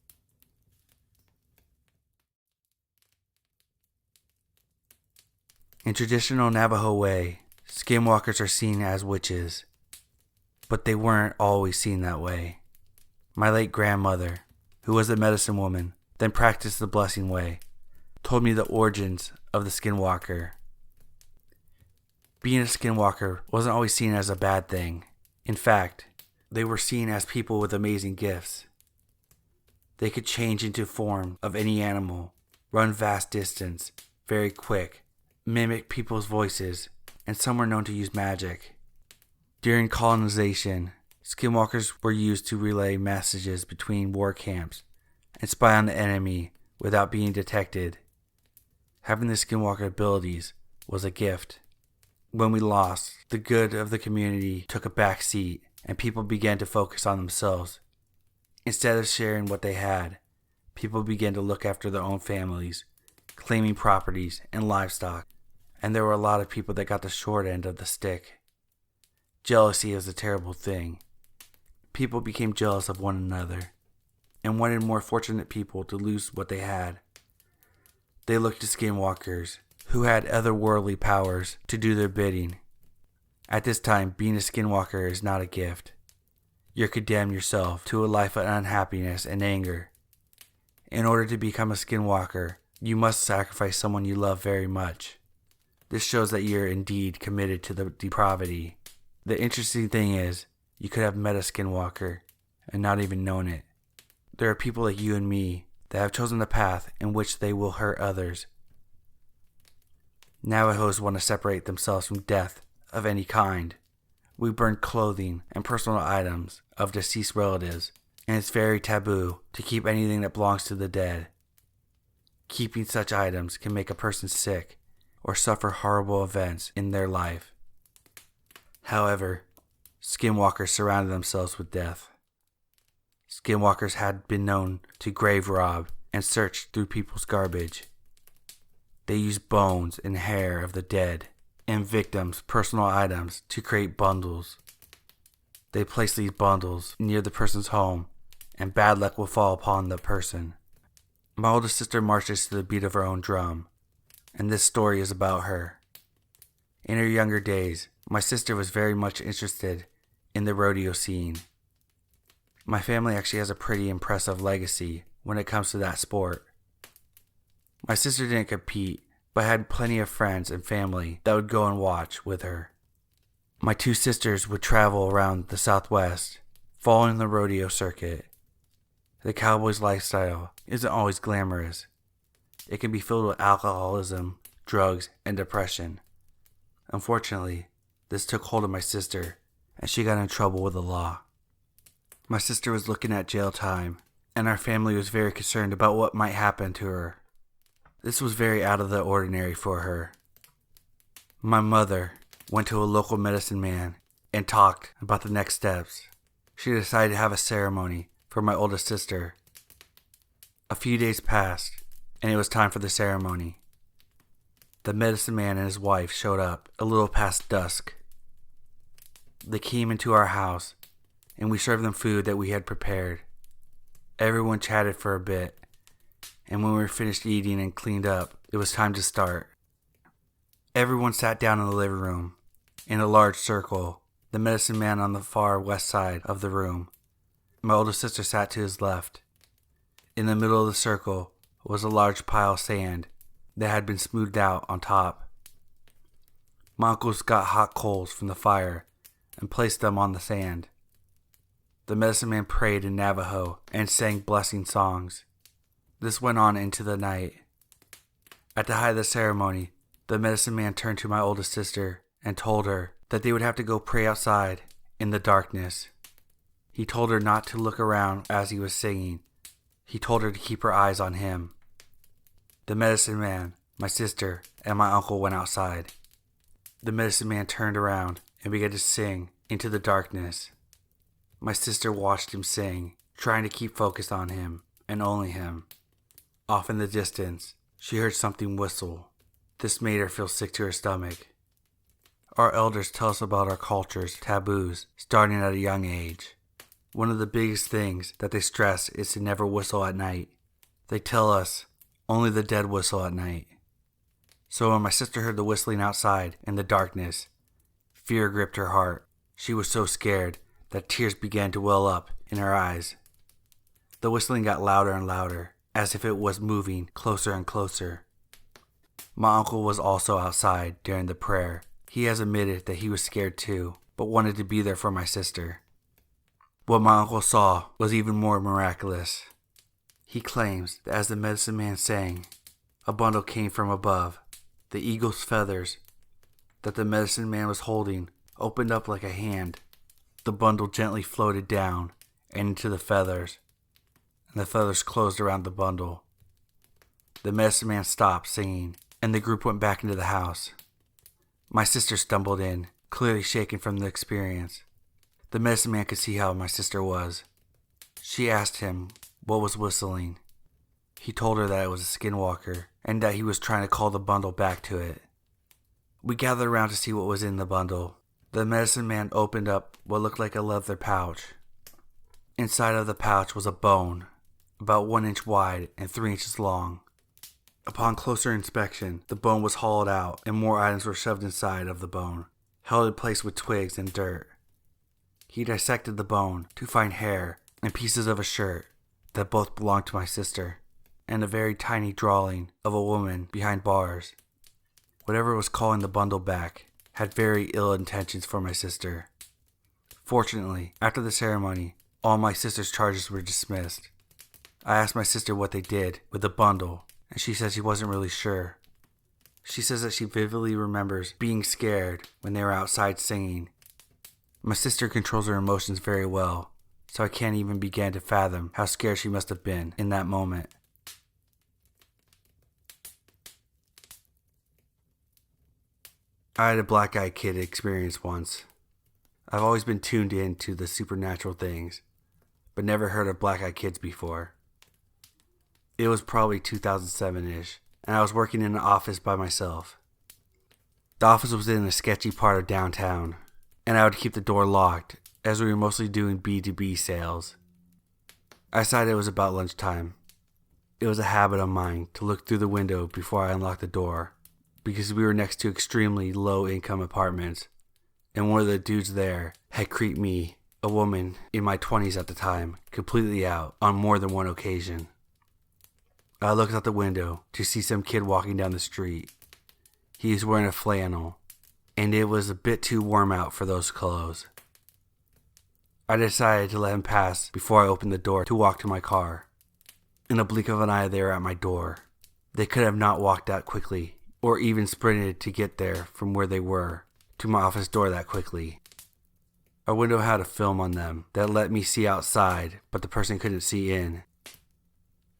In traditional Navajo way, skinwalkers are seen as witches, but they weren't always seen that way. My late grandmother, who was a medicine woman, then practiced the blessing way, told me the origins of the skinwalker. Being a skinwalker wasn't always seen as a bad thing. In fact, they were seen as people with amazing gifts. They could change into form of any animal, run vast distance, very quick, mimic people's voices, and some were known to use magic. During colonization, skinwalkers were used to relay messages between war camps and spy on the enemy without being detected. Having the skinwalker abilities was a gift. When we lost, the good of the community took a back seat and people began to focus on themselves. Instead of sharing what they had, people began to look after their own families, claiming properties and livestock, and there were a lot of people that got the short end of the stick. Jealousy is a terrible thing. People became jealous of one another and wanted more fortunate people to lose what they had. They looked to skinwalkers, who had otherworldly powers, to do their bidding. At this time, being a skinwalker is not a gift. You're condemned yourself to a life of unhappiness and anger. In order to become a skinwalker, you must sacrifice someone you love very much. This shows that you're indeed committed to the depravity. The interesting thing is, you could have met a skinwalker and not even known it. There are people like you and me that have chosen the path in which they will hurt others. Navajos want to separate themselves from death of any kind. We burn clothing and personal items of deceased relatives, and it's very taboo to keep anything that belongs to the dead. Keeping such items can make a person sick or suffer horrible events in their life. However, skinwalkers surrounded themselves with death. Skinwalkers had been known to grave rob and search through people's garbage. They used bones and hair of the dead and victims' personal items to create bundles. They placed these bundles near the person's home, and bad luck will fall upon the person. My oldest sister marches to the beat of her own drum, and this story is about her. In her younger days, my sister was very much interested in the rodeo scene. My family actually has a pretty impressive legacy when it comes to that sport. My sister didn't compete, but had plenty of friends and family that would go and watch with her. My two sisters would travel around the Southwest, following the rodeo circuit. The cowboy's lifestyle isn't always glamorous. It can be filled with alcoholism, drugs, and depression. Unfortunately, this took hold of my sister, and she got in trouble with the law. My sister was looking at jail time, and our family was very concerned about what might happen to her. This was very out of the ordinary for her. My mother went to a local medicine man and talked about the next steps. She decided to have a ceremony for my oldest sister. A few days passed, and it was time for the ceremony. The medicine man and his wife showed up a little past dusk. They came into our house, and we served them food that we had prepared. Everyone chatted for a bit, and when we were finished eating and cleaned up, it was time to start. Everyone sat down in the living room, in a large circle, the medicine man on the far west side of the room. My older sister sat to his left. In the middle of the circle was a large pile of sand that had been smoothed out on top. My uncles got hot coals from the fire and placed them on the sand. The medicine man prayed in Navajo and sang blessing songs. This went on into the night. At the height of the ceremony, the medicine man turned to my oldest sister and told her that they would have to go pray outside in the darkness. He told her not to look around as he was singing. He told her to keep her eyes on him. The medicine man, my sister, and my uncle went outside. The medicine man turned around and began to sing into the darkness. My sister watched him sing, trying to keep focused on him, and only him. Off in the distance, she heard something whistle. This made her feel sick to her stomach. Our elders tell us about our culture's taboos starting at a young age. One of the biggest things that they stress is to never whistle at night. They tell us only the dead whistle at night. So when my sister heard the whistling outside in the darkness, fear gripped her heart. She was so scared that tears began to well up in her eyes. The whistling got louder and louder, as if it was moving closer and closer. My uncle was also outside during the prayer. He has admitted that he was scared too, but wanted to be there for my sister. What my uncle saw was even more miraculous. He claims that as the medicine man sang, a bundle came from above. The eagle's feathers that the medicine man was holding opened up like a hand. The bundle gently floated down and into the feathers, and the feathers closed around the bundle. The medicine man stopped singing, and the group went back into the house. My sister stumbled in, clearly shaken from the experience. The medicine man could see how my sister was. She asked him what was whistling. He told her that it was a skinwalker, and that he was trying to call the bundle back to it. We gathered around to see what was in the bundle. The medicine man opened up what looked like a leather pouch. Inside of the pouch was a bone, about 1 inch wide and 3 inches long. Upon closer inspection, the bone was hauled out and more items were shoved inside of the bone, held in place with twigs and dirt. He dissected the bone to find hair and pieces of a shirt that both belonged to my sister, and a very tiny drawing of a woman behind bars. Whatever was calling the bundle back had very ill intentions for my sister. Fortunately, after the ceremony, all my sister's charges were dismissed. I asked my sister what they did with the bundle, and she said she wasn't really sure. She says that she vividly remembers being scared when they were outside singing. My sister controls her emotions very well, so I can't even begin to fathom how scared she must have been in that moment. I had a black-eyed kid experience once. I've always been tuned in to the supernatural things, but never heard of black-eyed kids before. It was probably 2007-ish, and I was working in an office by myself. The office was in a sketchy part of downtown, and I would keep the door locked as we were mostly doing B2B sales. I decided it was about lunchtime. It was a habit of mine to look through the window before I unlocked the door, because we were next to extremely low-income apartments, and one of the dudes there had creeped me, a woman in my 20s at the time, completely out on more than one occasion. I looked out the window to see some kid walking down the street. He was wearing a flannel, and it was a bit too warm out for those clothes. I decided to let him pass before I opened the door to walk to my car. In a blink of an eye, they were at my door. They could have not walked that quickly, or even sprinted to get there from where they were to my office door that quickly. Our window had a film on them that let me see outside, but the person couldn't see in.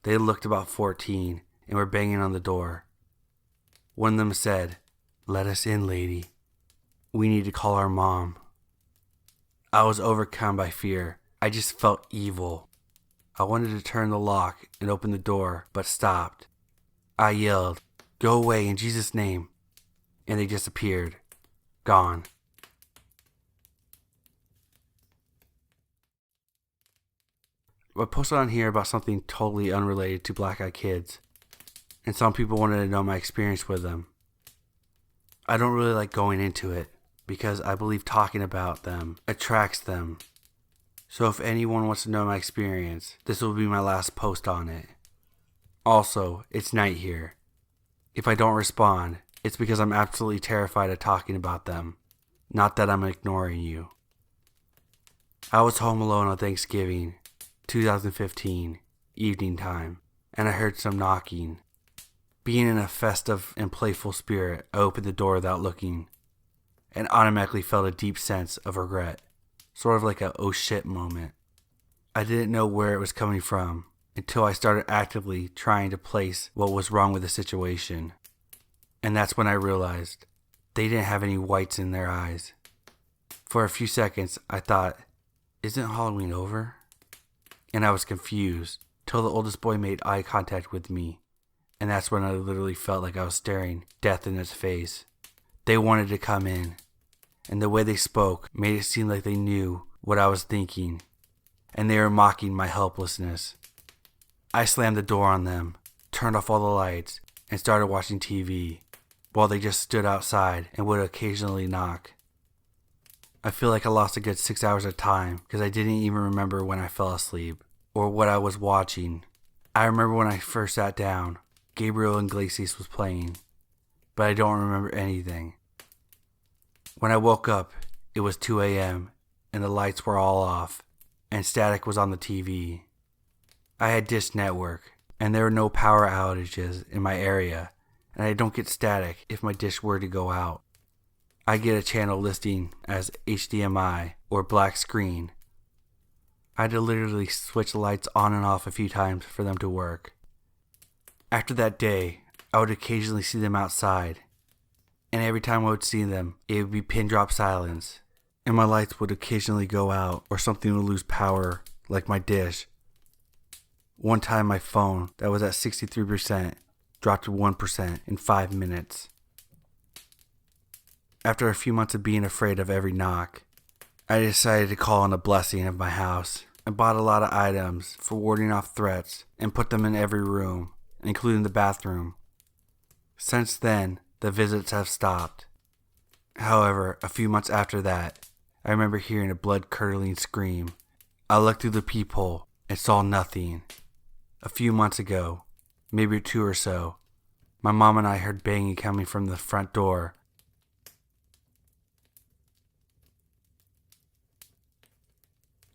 They looked about 14 and were banging on the door. One of them said, "Let us in, lady. We need to call our mom." I was overcome by fear. I just felt evil. I wanted to turn the lock and open the door, but stopped. I yelled, "Go away in Jesus' name," and they disappeared. Gone. I posted on here about something totally unrelated to black-eyed kids, and some people wanted to know my experience with them. I don't really like going into it, because I believe talking about them attracts them. So if anyone wants to know my experience, this will be my last post on it. Also, it's night here. If I don't respond, it's because I'm absolutely terrified of talking about them, not that I'm ignoring you. I was home alone on Thanksgiving, 2015, evening time, and I heard some knocking. Being in a festive and playful spirit, I opened the door without looking, and automatically felt a deep sense of regret, sort of like a oh shit moment. I didn't know where it was coming from until I started actively trying to place what was wrong with the situation. And that's when I realized they didn't have any whites in their eyes. For a few seconds, I thought, Isn't Halloween over? And I was confused till the oldest boy made eye contact with me. And that's when I literally felt like I was staring death in its face. They wanted to come in, and the way they spoke made it seem like they knew what I was thinking, and they were mocking my helplessness. I slammed the door on them, turned off all the lights, and started watching TV, while they just stood outside and would occasionally knock. I feel like I lost a good 6 hours of time because I didn't even remember when I fell asleep or what I was watching. I remember when I first sat down, Gabriel Iglesias was playing, but I don't remember anything. When I woke up, it was 2 a.m. and the lights were all off and static was on the TV. I had Dish Network and there were no power outages in my area, and I don't get static if my dish were to go out. I get a channel listing as HDMI or black screen. I had to literally switch the lights on and off a few times for them to work. After that day, I would occasionally see them outside, and every time I would see them, it would be pin drop silence, and my lights would occasionally go out or something would lose power, like my dish. One time my phone, that was at 63%, dropped to 1% in 5 minutes. After a few months of being afraid of every knock, I decided to call on a blessing of my house. I bought a lot of items for warding off threats and put them in every room, including the bathroom. Since then, the visits have stopped. However, a few months after that, I remember hearing a blood-curdling scream. I looked through the peephole and saw nothing. A few months ago, maybe 2 or so, my mom and I heard banging coming from the front door.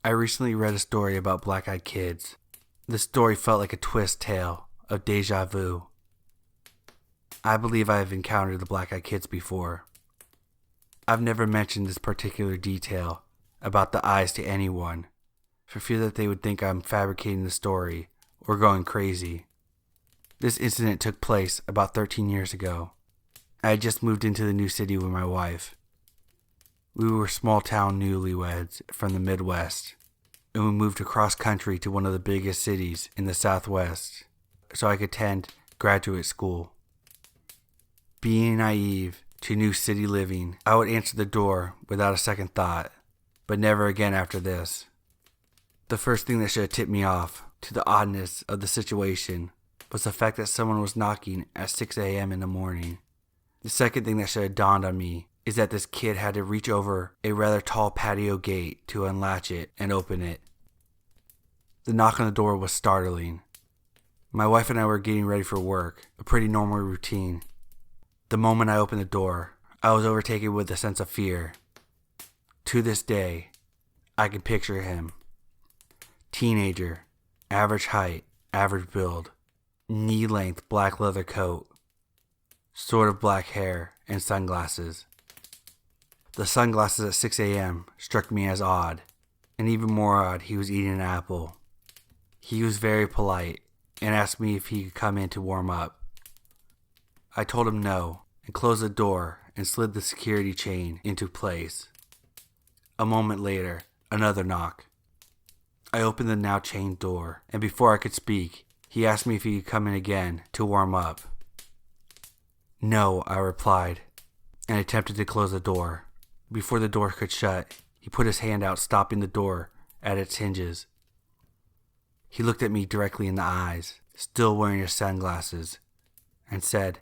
I recently read a story about black-eyed kids. This story felt like a twist tale of deja vu. I believe I have encountered the black-eyed kids before. I've never mentioned this particular detail about the eyes to anyone, for fear that they would think I'm fabricating the story or going crazy. This incident took place about 13 years ago. I had just moved into the new city with my wife. We were small-town newlyweds from the Midwest, and we moved across country to one of the biggest cities in the Southwest so I could attend graduate school. Being naive to new city living, I would answer the door without a second thought, but never again after this. The first thing that should have tipped me off to the oddness of the situation was the fact that someone was knocking at 6 a.m. in the morning. The second thing that should have dawned on me is that this kid had to reach over a rather tall patio gate to unlatch it and open it. The knock on the door was startling. My wife and I were getting ready for work, a pretty normal routine. The moment I opened the door, I was overtaken with a sense of fear. To this day, I can picture him. Teenager, average height, average build, knee-length black leather coat, sort of black hair, and sunglasses. The sunglasses at 6 a.m. struck me as odd, and even more odd, he was eating an apple. He was very polite and asked me if he could come in to warm up. I told him no and closed the door and slid the security chain into place. A moment later, another knock. I opened the now chained door, and before I could speak, he asked me if he could come in again to warm up. No, I replied, and attempted to close the door. Before the door could shut, he put his hand out, stopping the door at its hinges. He looked at me directly in the eyes, still wearing his sunglasses, and said,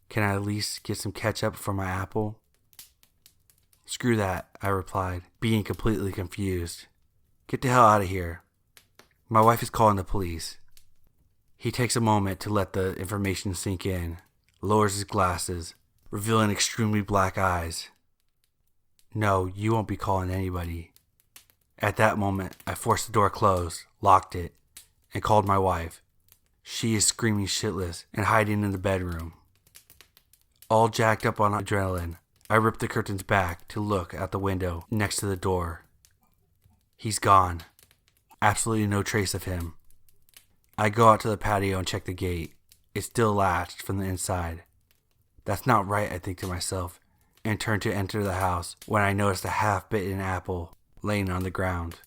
"Can I at least get some ketchup for my apple?" "Screw that," I replied, being completely confused. "Get the hell out of here. My wife is calling the police." He takes a moment to let the information sink in, lowers his glasses, revealing extremely black eyes. "No, you won't be calling anybody." At that moment, I forced the door closed, locked it, and called my wife. She is screaming shitless and hiding in the bedroom. All jacked up on adrenaline, I ripped the curtains back to look out the window next to the door. He's gone. Absolutely no trace of him. I go out to the patio and check the gate. It's still latched from the inside. That's not right, I think to myself, and turn to enter the house when I noticed a half-bitten apple laying on the ground.